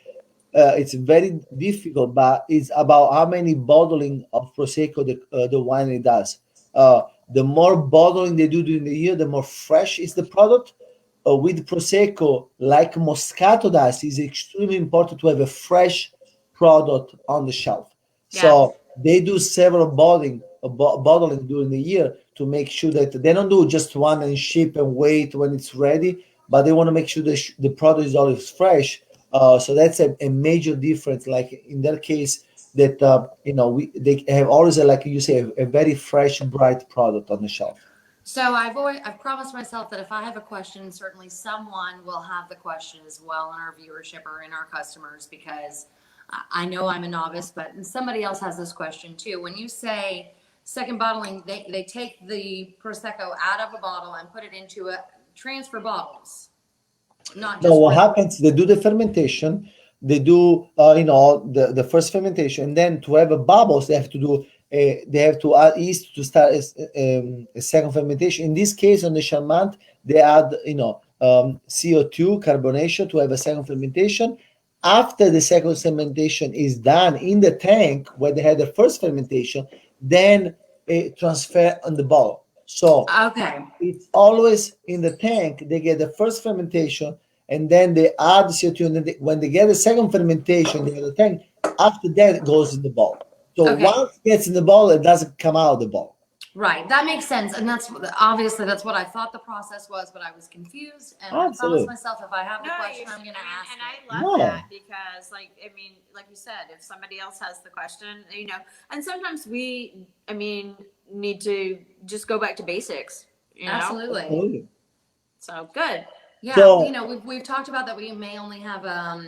it's very difficult, but it's about how many bottling of Prosecco the winery does. The more bottling they do during the year, the more fresh is the product. With Prosecco, like Moscato does, it's extremely important to have a fresh product on the shelf. Yeah. So they do several bottling during the year to make sure that they don't do just one and ship and wait when it's ready, but they want to make sure the product is always fresh. So that's a major difference. Like in their case, that they have always like you say a very fresh, bright product on the shelf. So I've promised myself that if I have a question, certainly someone will have the question as well in our viewership or in our customers, because I know I'm a novice, but somebody else has this question too. When you say second bottling, they take the Prosecco out of a bottle and put it into a transfer bottles. Not just no, what happens, they do the fermentation, they do the first fermentation, and then to have a bubbles they have to add yeast to start a second fermentation. In this case on the Charmant they add CO2 carbonation to have a second fermentation. After the second fermentation is done in the tank where they had the first fermentation, then transfer on the bottle. So okay, it's always in the tank. They get the first fermentation, and then they add the CO2. And then when they get the second fermentation, they get the tank. After that, it goes in the bottle. So once it gets in the bottle, it doesn't come out of the bottle. Right, that makes sense, and that's obviously that's what I thought the process was, but I was confused, and I promised myself if I have the question, I'm going to ask. And I love that because, like you said, if somebody else has the question, and sometimes we, need to just go back to basics. Absolutely. So good. Yeah, So, we've talked about that we may only have a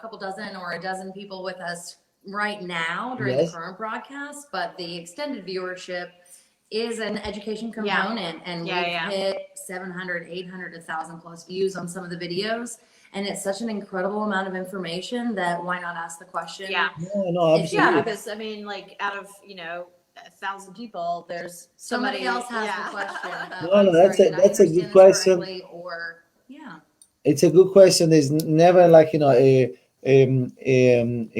couple dozen or a dozen people with us right now during the current broadcast, but the extended viewership is an education component, and we've hit 700, 800, 1,000 plus views on some of the videos, and it's such an incredible amount of information that why not ask the question? No, absolutely. Yeah, because out of 1,000 people, there's somebody else has the question. That's a good question. It's a good question. There's never a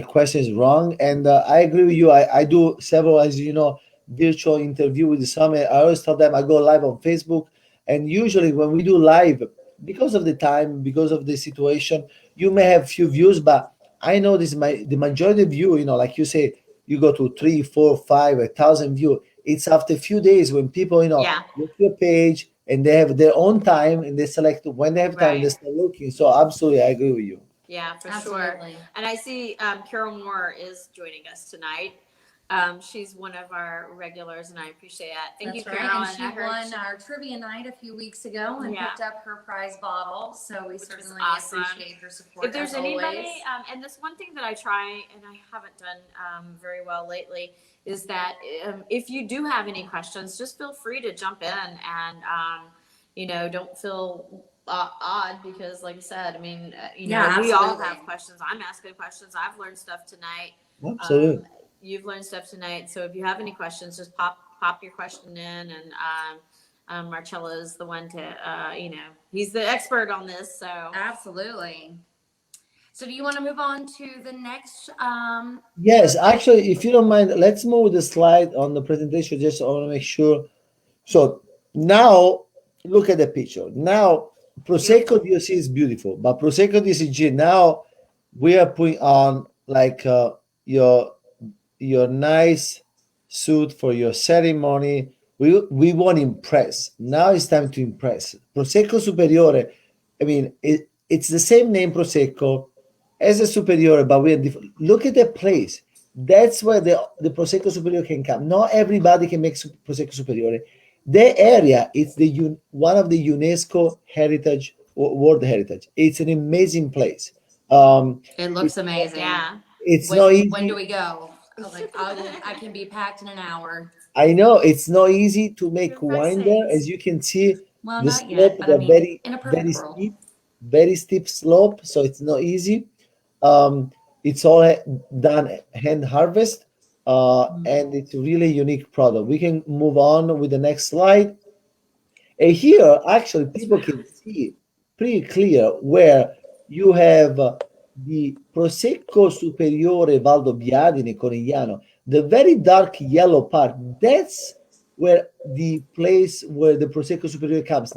question is wrong, and I agree with you. I do several, as you know, virtual interview with the summit. I always tell them I go live on Facebook, and usually when we do live, because of the time, because of the situation, you may have few views, but I know the majority of you, like you say, you go to 3, 4, 5, 1,000 views. It's after a few days when people, look at your page and they have their own time and they select when they have time, they start looking. So absolutely, I agree with you. Yeah, for sure. And I see Carol Moore is joining us tonight. She's one of our regulars, and I appreciate that. Thank you, Carol. And she won our trivia night a few weeks ago and picked up her prize bottle. So we certainly appreciate her support. If there's anybody, and this one thing that I try, and I haven't done very well lately, is that if you do have any questions, just feel free to jump in, and don't feel odd, because like I said, we all have questions. I'm asking questions. I've learned stuff tonight. Absolutely. You've learned stuff tonight. So if you have any questions, just pop your question in, and Marcello is the one to, he's the expert on this. So absolutely. So do you want to move on to the next? Yes, actually, if you don't mind, let's move the slide on the presentation. Just I want to make sure. So now look at the picture. Now Prosecco DOCG is beautiful, but Prosecco DOCG now we are putting on your nice suit for your ceremony. We want to impress. Now it's time to impress. Prosecco Superiore, it's the same name Prosecco as a Superiore, but we are different. Look at the place. That's where the Prosecco Superiore can come. Not everybody can make Prosecco Superiore. The area, it's one of the UNESCO Heritage, World Heritage. It's an amazing place. It looks amazing. Yeah. It's not easy. When do we go? I was like, I can be packed in an hour. I know it's not easy to make For Christ's wine there. sakes. As you can see, Well, the not yet, slope but is I a mean, very, in a very perfect world. steep, very steep slope, so it's not easy. It's all done hand harvest, and it's a really unique product. We can move on with the next slide. And here, actually, people can see pretty clear where you have the Prosecco Superiore Valdobbiadene Corigliano, the very dark yellow part. That's where the place where the Prosecco Superiore comes.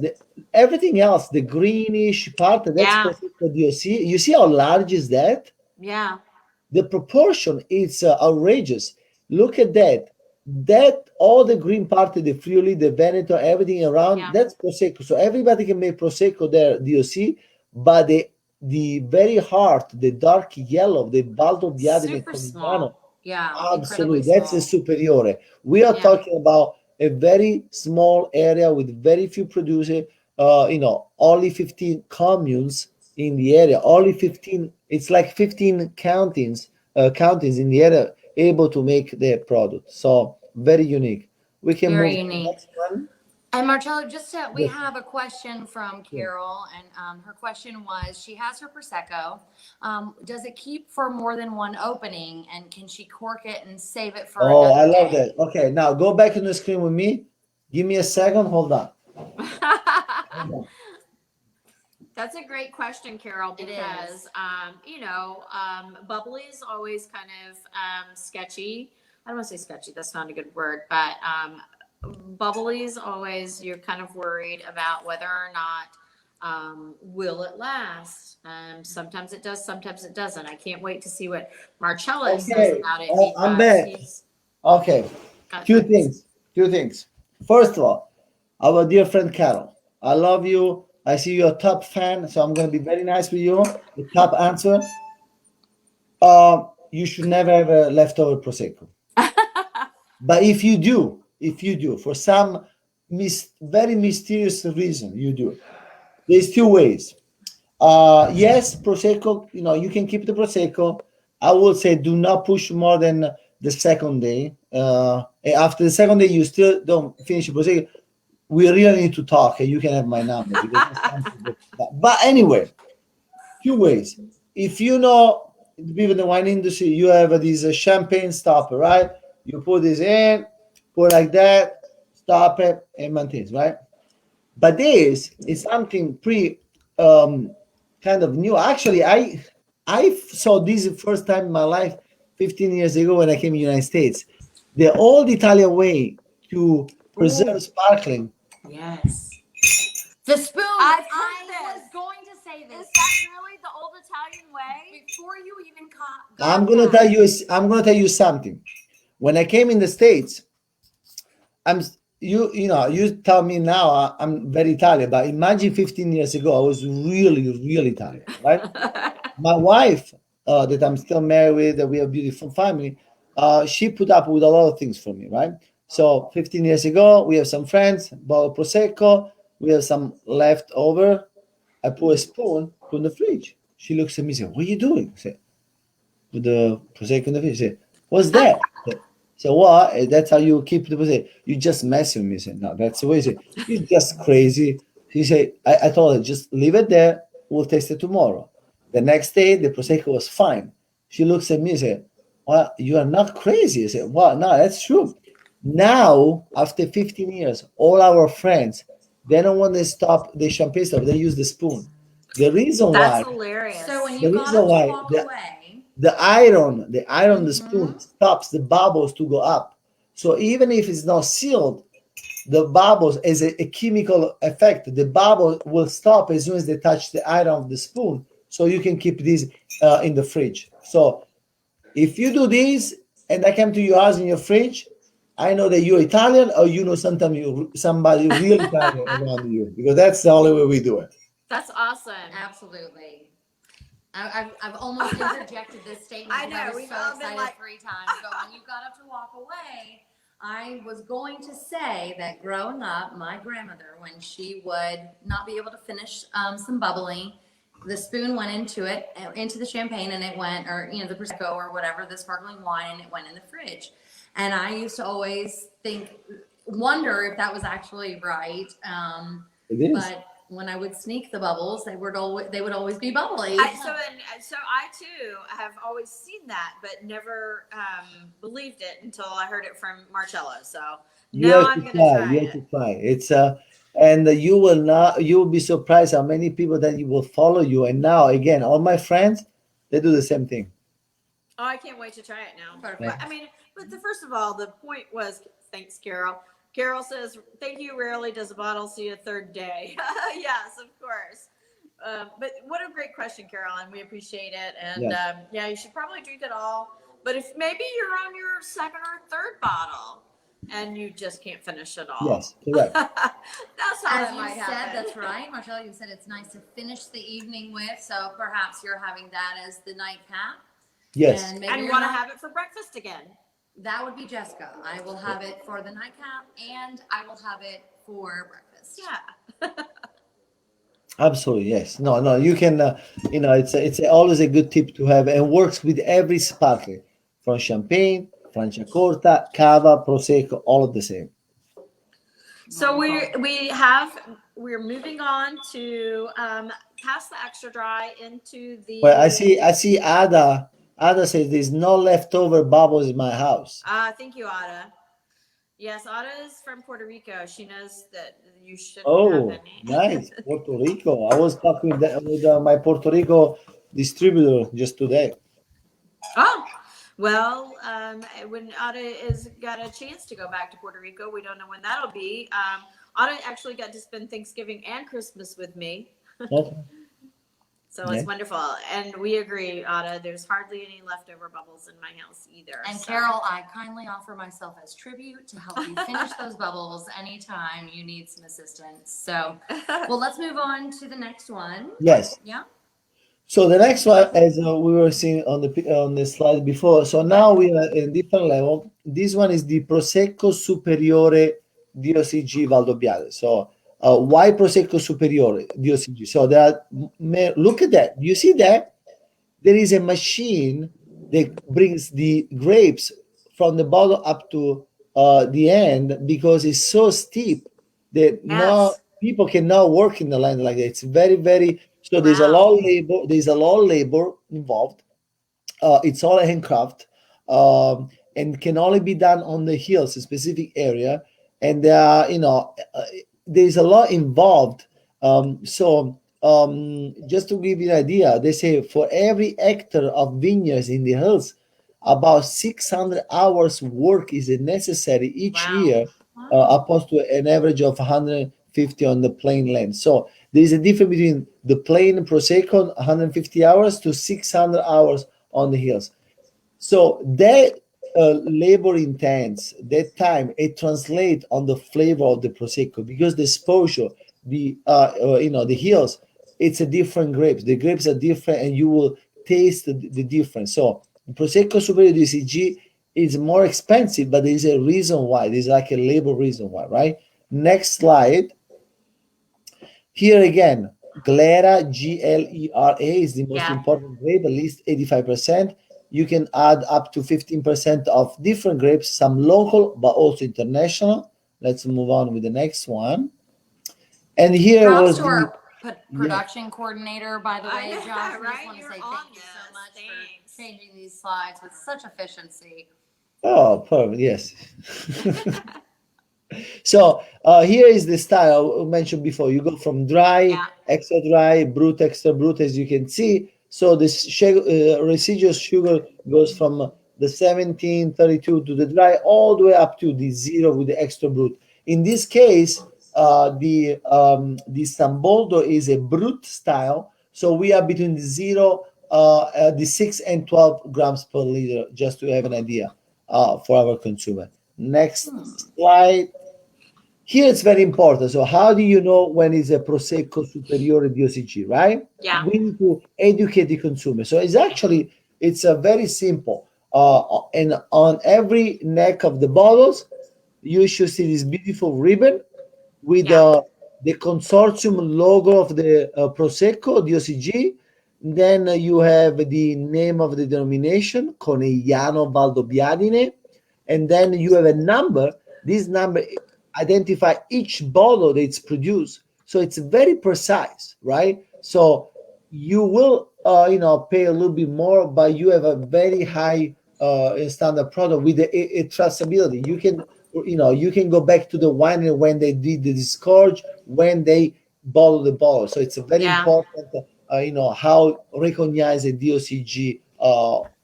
Everything else, the greenish part, that's Yeah. Prosecco DOC. You see how large is that? Yeah. The proportion is outrageous. Look at that. That all the green part of the Friuli, the Veneto, everything around, Yeah. that's Prosecco. So everybody can make Prosecco there, DOC, but the very heart, the dark yellow, the Valdobbiadene Super Corigliano, small. Yeah. absolutely, Incredibly that's small. a superiore. We are Yeah. talking about a very small area with very few producers, only 15 communes in the area, only 15, it's like 15 countings in the area able to make their product. So very unique. We can Very move to the unique. next one. And Marcello, we Yes. have a question from Carol, and her question was, she has her Prosecco. Does it keep for more than one opening, and can she cork it and save it for Oh, I another love day? that. Okay, now go back on the screen with me. Give me a second. Hold on. That's a great question, Carol, It because is. bubbly is always kind of sketchy. I don't want to say sketchy, that's not a good word, but bubbly is always, you're kind of worried about whether or not will it last. Sometimes it does, sometimes it doesn't. I can't wait to see what Marcello says Okay, about it I'm because back. he's Okay, got two things. things. First of all, our dear friend Carol, I love you. I see you're a top fan, so I'm going to be very nice with you. The top answer. You should never have a leftover prosecco. But if you do, for some very mysterious reason, you do. There's two ways. Yes, prosecco. You can keep the prosecco. I would say do not push more than the second day. After the second day, you still don't finish the prosecco. We really need to talk, and you can have my number because that's something but anyway, two ways. If you know, people in the wine industry, you have this champagne stopper, right? You put this in, put like that, stop it, and maintains, right? But this is something pretty kind of new. Actually, I saw this the first time in my life 15 years ago when I came to the United States. The old Italian way to preserve Ooh. sparkling. Yes. The spoon. I've heard I was this. going to say this Is that really the old Italian way? before you even got I'm gonna that. tell you something. When I came in the States, you tell me now I'm very Italian, but imagine 15 years ago I was really, really Italian, right? My wife, that I'm still married with, that we have a beautiful family, she put up with a lot of things for me, right? So 15 years ago, we have some friends, bought Prosecco, we have some left over. I put a spoon, put in the fridge. She looks at me and says, "What are you doing?" I said, "Put the Prosecco in the fridge." She said, "What's that?" So what? That's how you keep the Prosecco. You just mess with me. I said, "No, that's the way." She said, "You're just crazy." She said, I told her, just leave it there. We'll taste it tomorrow. The next day, the Prosecco was fine. She looks at me and said, "Well, you are not crazy." I said, "Well, no, that's true." Now, after 15 years, all our friends, they don't want to stop the champagne stuff. They use the spoon. The reason That's why, hilarious. So when the you got reason up to why walk away, the spoon stops the bubbles to go up. So even if it's not sealed, the bubbles as a chemical effect, the bubble will stop as soon as they touch the iron of the spoon. So you can keep this in the fridge. So if you do this and I come to your house in your fridge, I know that you're Italian or somebody really Italian around you, because that's the only way we do it. That's awesome. absolutely. I've almost interjected this statement I because I know, was we've so all been excited like- 3 times. But when you got up to walk away, I was going to say that growing up, my grandmother, when she would not be able to finish some bubbly, the spoon went into it, into the champagne, and it went, or the Prosecco or whatever, the sparkling wine, and it went in the fridge. And I used to always wonder if that was actually right. It is. But when I would sneak the bubbles, they would always be bubbly. So I too have always seen that, but never believed it until I heard it from Marcello. So now I'm going to try You have to try. It's and you will be surprised how many people that you will follow you. And now again, all my friends, they do the same thing. Oh, I can't wait to try it now. Perfect. I mean, but first of all, the point was, thanks, Carol. Carol says, thank you. Rarely does a bottle see a third day. Yes, of course. But what a great question, Carol, and we appreciate it. And yeah, you should probably drink it all. But if maybe you're on your second or third bottle and you just can't finish it all. Yes, correct. That's how As that you might said, happen. that's right. Marcella, you said it's nice to finish the evening with, so perhaps you're having that as the nightcap. Yes. And maybe And you you're want to not- have it for breakfast again. That would be Jessica. I will have it for the nightcap, and I will have it for breakfast. Yeah. Absolutely, yes. No, you can. It's always a good tip to have, and works with every sparkling, from champagne, Franciacorta, Cava, Prosecco, all of the same. So we're moving on to past the extra dry into the. Well, I see. Ada says there's no leftover bubbles in my house. Thank you, Ada. Yes, Ada is from Puerto Rico. She knows that you shouldn't Oh, have any. nice, Puerto Rico. I was talking with my Puerto Rico distributor just today. Oh, well, when Ada has got a chance to go back to Puerto Rico, we don't know when that'll be. Ada actually got to spend Thanksgiving and Christmas with me. Okay. So it's wonderful. And we agree, Ada, there's hardly any leftover bubbles in my house either. And so. Carol, I kindly offer myself as tribute to help you finish those bubbles anytime you need some assistance. So, well, let's move on to the next one. Yes. Yeah. So the next one, as we were seeing on the slide before, so now we are in different level. This one is the Prosecco Superiore DOCG Valdobbiadene. So why Prosecco Superiore DOCG? So look at that. You see that? There is a machine that brings the grapes from the bottom up to the end, because it's so steep that no people cannot work in the land like that. It's very, very. So there's a lot of labor. There's a lot of labor involved. It's all handcraft, and can only be done on the hills, a specific area. And there's a lot involved. Just to give you an idea, they say for every hectare of vineyards in the hills, about 600 hours work is necessary each year, opposed to an average of 150 on the plain land. So there is a difference between the plain Prosecco, 150 hours, to 600 hours on the hills. So that labor intense, that time, it translates on the flavor of the Prosecco, because the exposure, the hills, it's a different grapes. The grapes are different, and you will taste the difference. So Prosecco Superiore DOCG is more expensive, but there is a reason why. There's like a labor reason why, right? Next slide. Here again, Glera, Glera, is the most important grape, at least 85%. You can add up to 15% of different grapes, some local, but also international. Let's move on with the next one. And here was our production coordinator, by the way, Josh. I just want to say thank you so much for changing these slides with such efficiency. Oh, perfect. Yes. So here is the style I mentioned before. You go from dry, extra dry, brut, extra brut, as you can see. So this residual sugar goes from the 1732 to the dry all the way up to the 0 with the extra brut. In this case, the Boldo is a brut style. So we are between the 0, the 6 and 12 grams per liter, just to have an idea for our consumer. Next slide. Here it's very important. So how do you know when it's a Prosecco Superiore DOCG, right? Yeah. We need to educate the consumer. So it's a very simple. And on every neck of the bottles, you should see this beautiful ribbon with the consortium logo of the Prosecco, DOCG. Then you have the name of the denomination, Conegliano Valdobbiadene. And then you have a number. This number identify each bottle that it's produced. So it's very precise, right? So you will, pay a little bit more, but you have a very high standard product with a traceability. You can go back to the winery when they did the disgorge, when they bottle the bottle. So it's a very Yeah. important, how recognize a DOCG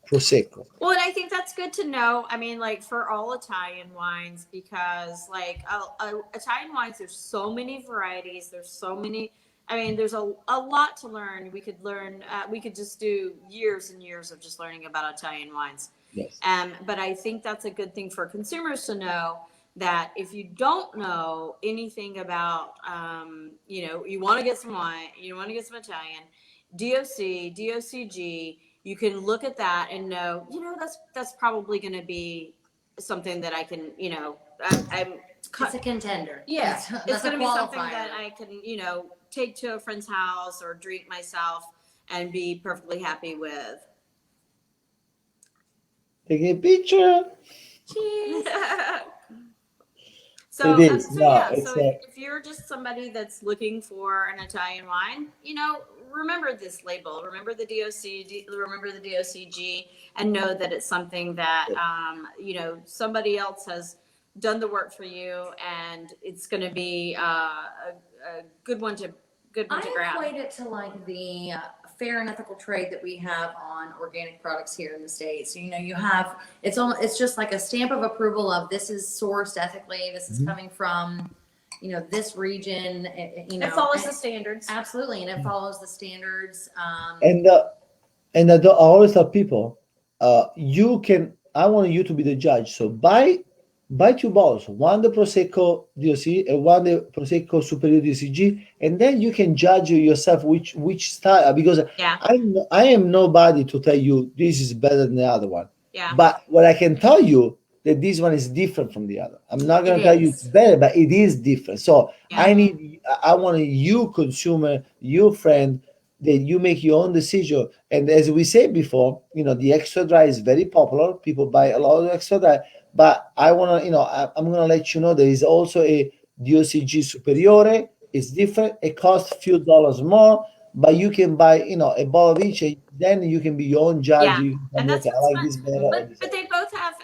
Prosecco. Well, and I think that's good to know. I mean, like for all Italian wines, because like Italian wines, there's so many varieties. There's so many. I mean, there's a lot to learn. We could learn. We could just do years and years of just learning about Italian wines. Yes. But I think that's a good thing for consumers to know, that if you don't know anything about, you want to get some wine, you want to get some Italian, DOCG, you can look at that and know, that's probably going to be something that I can, It's a contender. yeah, That's it's going a to be something qualifier. that I can, take to a friend's house or drink myself and be perfectly happy with. Taking a picture. Cheers. It is. If you're just somebody that's looking for an Italian wine, remember this label, remember the DOCG, and know that it's something that, somebody else has done the work for you, and it's going to be a good one to grab. I equate it to like the fair and ethical trade that we have on organic products here in the States. You have, it's just like a stamp of approval of this is sourced ethically, this is coming from, this region, It follows the standards. Absolutely, and it follows the standards. And I always tell people, I want you to be the judge. So buy 2 bottles, one the Prosecco DOC and one the Prosecco Superiore DOCG, and then you can judge yourself which style. Because I am nobody to tell you this is better than the other one. Yeah. But what I can tell you that this one is different from the other. I'm not going to tell you it's better, but it is different. So I want you consumer, you friend, that you make your own decision. And as we said before, the extra dry is very popular. People buy a lot of extra dry. But I want to, I'm going to let you know there is also a DOCG Superiore. It's different. It costs a few dollars more, but you can buy, a bottle of each. Then you can be your own judge. Yeah. You can And that's I like this better. but they both have,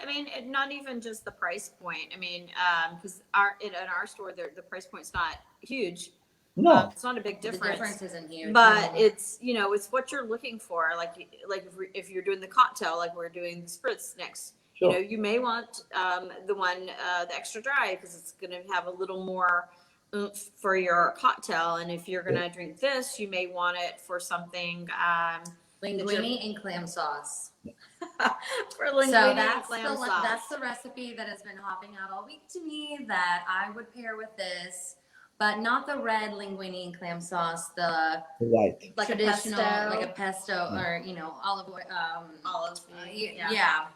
not even just the price point. Because in our store, the price point's not huge. No, it's not a big The difference. difference isn't huge. But it's, it's what you're looking for. Like if you're doing the cocktail, like we're doing the spritz next. sure. You may want the one, the extra dry, because it's going to have a little more oomph for your cocktail. And if you're going to drink this, you may want it for something. Linguine and clam sauce. For linguine So and clam sauce. that's the recipe that has been hopping out all week to me that I would pair with this, but not the red linguine and clam sauce, the Right. like traditional, a pesto. like a pesto or olive oil, Olive.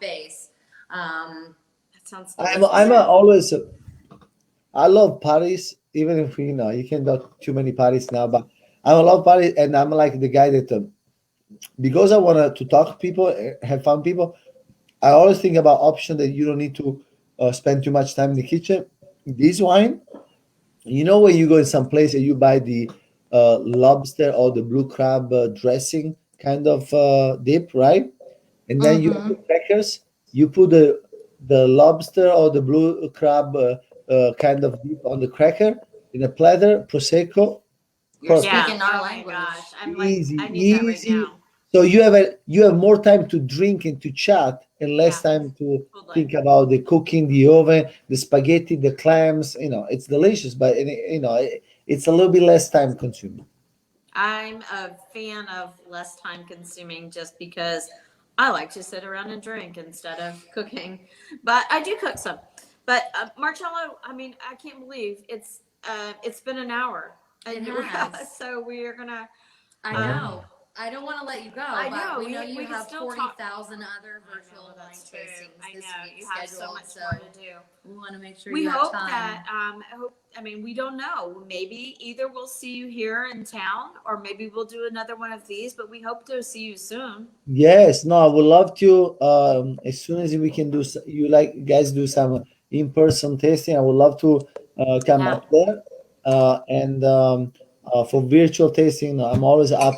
base. That sounds I love parties, even if you can do too many parties now, but I love parties, and I'm like the guy that because I want to talk to people, have fun people, I always think about option that you don't need to spend too much time in the kitchen. This wine, when you go in some place and you buy the lobster or the blue crab dressing kind of dip, right? And then you put crackers, you put the lobster or the blue crab kind of dip on the cracker in a platter, Prosecco. You're Perfect. speaking our Oh my language. gosh. I'm Easy, like, I need that right easy. now. So you have more time to drink and to chat, and less time to Totally. think about the cooking, the oven, the spaghetti, the clams. It's delicious, but it's a little bit less time consuming. I'm a fan of less time consuming just because I like to sit around and drink instead of cooking. But I do cook some. But Marcello, I can't believe it's been an hour. It has. So we are gonna. I know. I don't want to let you go, I know, but we know you we can have still talk. 40,000 other virtual wine That's true. tastings I this know week you have so scheduled, much so more to do. we want to make sure We you hope have time. that I mean, we don't know. Maybe either we'll see you here in town, or maybe we'll do another one of these. But we hope to see you soon. Yes, no, I would love to. As soon as we can do, you like guys do some in-person tasting, I would love to come Yeah. up there. And for virtual tasting, I'm always up,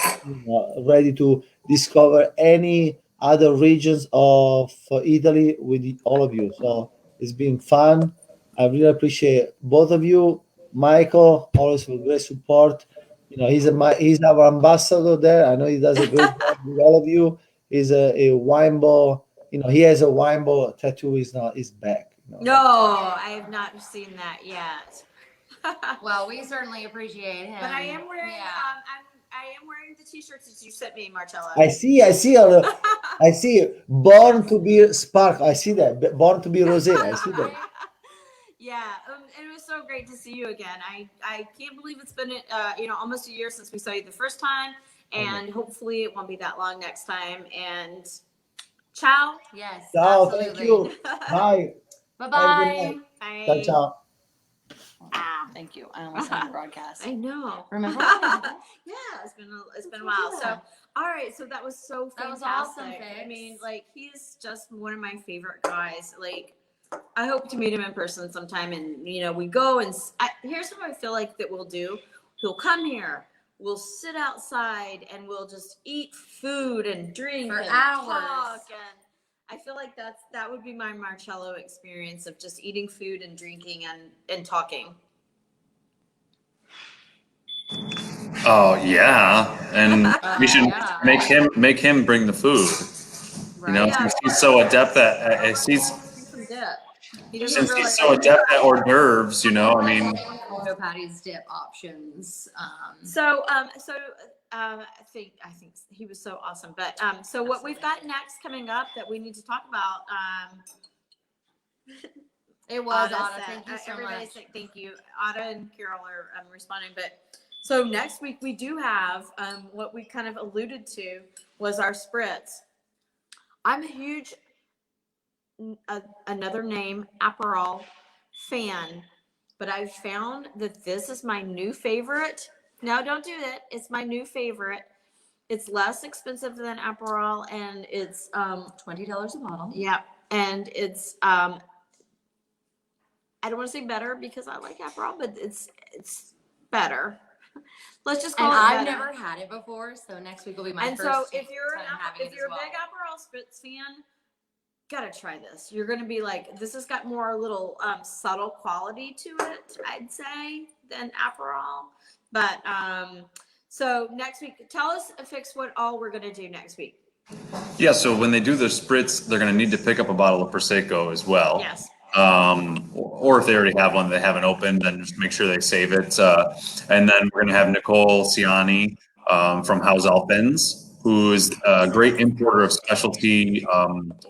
ready to discover any other regions of Italy with all of you. So it's been fun. I really appreciate both of you. Michael, always for great support. He's our ambassador there. I know he does a great job with all of you. He's a wine ball. He has a wine ball tattoo. Is not his back. No, I have not seen that yet. Well, we certainly appreciate him. But I am wearing Yeah. I am wearing the t-shirts that you sent me, Marcella. I see. I see. Born to be spark. I see that. Born to be rosé. I see that. Yeah, it was so great to see you again. I can't believe it's been almost a year since we saw you the first time, and hopefully it won't be that long next time. And ciao. Yes. Ciao. Absolutely. Thank you. Bye. Have a good Bye-bye. night. Bye. Ciao. Ciao. Thank you. I almost had a broadcast. I know. Remember? Yeah, it's been a while. So, Yeah. all right. So that was so That was fantastic. awesome, I Fix. mean, like, he's just one of my favorite guys. Like, I hope to meet him in person sometime. And we go and here's what I feel like that we'll do. He'll come here. We'll sit outside and we'll just eat food and drink For and hours. talk. And I feel like that would be my Marcello experience of just eating food and drinking and talking. Oh yeah, and we should Yeah. make him bring the food. Right. Yeah. Since he's so adept at Some dip. He doesn't since really he's so adept at hors d'oeuvres, I mean, Boldo patties, dip options. I think he was so awesome. But so what we've got next coming up that we need to talk about. It was Ada Ada. said- Thank you so everybody much. said thank you. Ada and Carol are responding. But so next week we do have what we kind of alluded to was our spritz. I'm a huge another name Aperol fan, but I've found that this is my new favorite. No, don't do that. It's my new favorite. It's less expensive than Aperol, and it's $20 a bottle. yeah, and it's I don't want to say better because I like Aperol, but it's better. Let's just call And it I've better. never had it before, so next week will be my And first so if you're time having it if you're as a big Aperol Spritz fan, gotta try this. You're gonna be like, this has got more little subtle quality to it, I'd say, than Aperol. But so next week, tell us, Fix, what all we're gonna do next week. yeah. So when they do their spritz, they're going to need to pick up a bottle of Prosecco as well. Yes. Or if they already have one they haven't opened, then just make sure they save it. And then we're going to have Nicole Ciani from House Alpens, who is a great importer of specialty,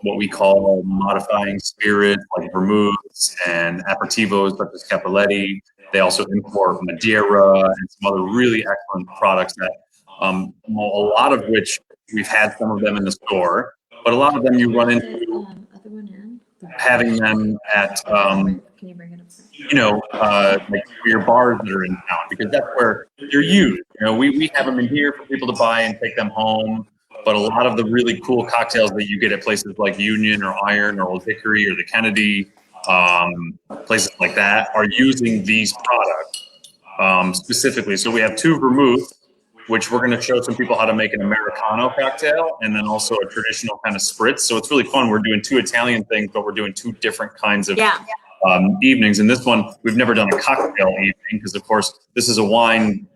what we call modifying spirits like vermouths and aperitivos such as Cappelletti. They also import Madeira and some other really excellent products that a lot of which we've had some of them in the store, but a lot of them you run into Other one in. having them at Can you bring it up? like your bars that are in town, because that's where they're used. We have them in here for people to buy and take them home. But a lot of the really cool cocktails that you get at places like Union or Iron or Old Hickory or the Kennedy, places like that, are using these products specifically. So we have two vermouth, which we're going to show some people how to make an Americano cocktail, and then also a traditional kind of spritz. So it's really fun. We're doing two Italian things, but we're doing two different kinds of evenings. And this one, we've never done a cocktail evening because, of course, this is a wine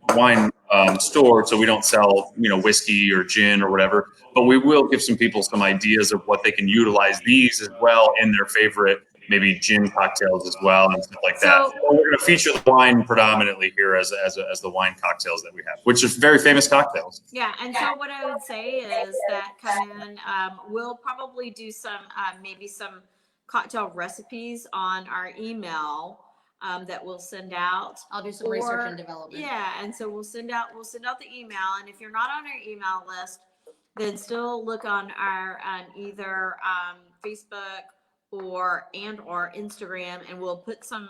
store, so we don't sell whiskey or gin or whatever. But we will give some people some ideas of what they can utilize these as well in their favorite maybe gin cocktails as well and stuff like that. So we're going to feature the wine predominantly here as the wine cocktails that we have, which are very famous cocktails. Yeah, and so what I would say is that come in, we'll probably do some maybe some cocktail recipes on our email that we'll send out. I'll do some research and development. Yeah, and so we'll send out the email, and if you're not on our email list, then still look on our either Facebook or Instagram, and we'll put some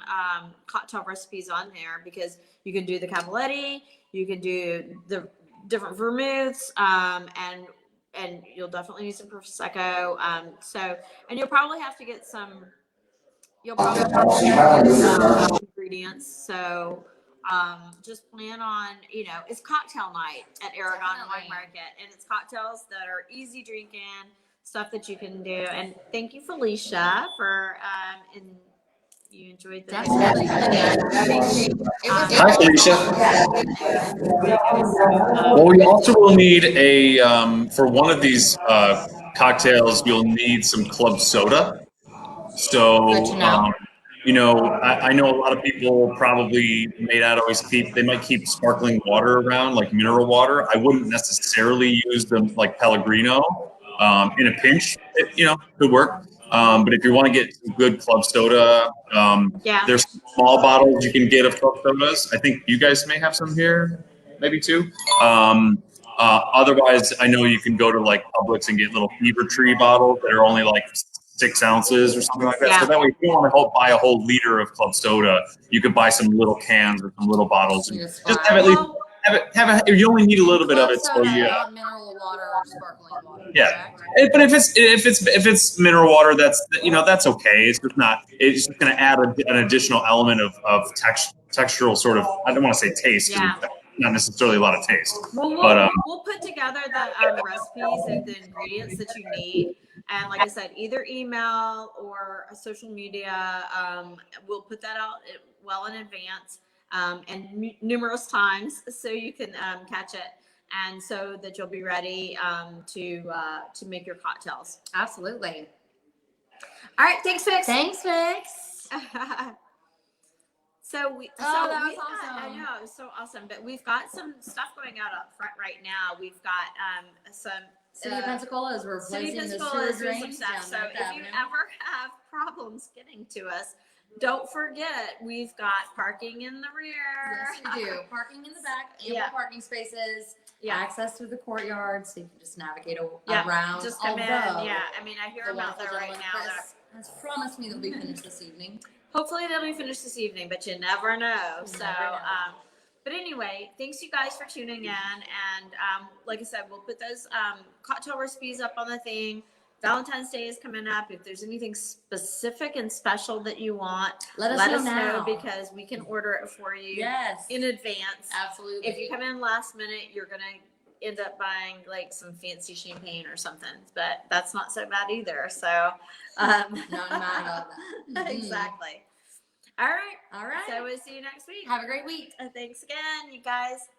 cocktail recipes on there, because you can do the Cavaletti, you can do the different vermouths, and you'll definitely need some Prosecco. And you'll probably have to get some. You'll probably have to get some ingredients. So just plan on, it's cocktail night at Aragon Wine Market, and it's cocktails that are easy drinking, stuff that you can do. And thank you, Felicia, for you enjoyed the Definitely. Hi, Felicia. Well, we also will need for one of these cocktails, you'll need some club soda. So, Good to know. I know a lot of people probably may not always they might keep sparkling water around, like mineral water. I wouldn't necessarily use them like Pellegrino. In a pinch, it could work. But if you want to get some good club soda, there's small bottles you can get of club sodas. I think you guys may have some here, maybe two. Otherwise, I know you can go to like Publix and get little Fever Tree bottles that are only like 6 ounces or something like that. Yeah. So that way, if you don't want to buy a whole liter of club soda, you could buy some little cans or some little bottles. And just have at least you only need a little bit of it. So Not mineral water or sparkling water. yeah. Correct? But if it's mineral water, that's okay. It's just not. It's just going to add an additional element of textural sort of. I don't want to say taste. 'Cause it's not necessarily a lot of taste. Well, we'll put together the recipes and the ingredients that you need. And like I said, either email or social media. We'll put that out well in advance and numerous times, so you can catch it, and so that you'll be ready to make your cocktails. Absolutely. All right, thanks, Fix. Thanks, Vix. That was awesome. I know, it was so awesome. But we've got some stuff going out up front right now. We've got some City of Pensacola is replacing the sewer drains. So if you ever have problems getting to us, don't forget, we've got parking in the rear. Yes, we do. Parking in the back, ample parking spaces, access to the courtyard, so you can just navigate around. Just come in. Yeah, I mean, I hear them out there right now. Chris has promised me they'll be finished this evening. Hopefully they'll be finished this evening, but you never know. But anyway, thanks you guys for tuning in. And like I said, we'll put those cocktail recipes up on the thing. Valentine's Day is coming up. If there's anything specific and special that you want, let us know, because we can order it for you in advance. Absolutely. If you come in last minute, you're going to end up buying like some fancy champagne or something, but that's not so bad either. So, not mad about that. Exactly. All right. All right. So we'll see you next week. Have a great week. Thanks again, you guys.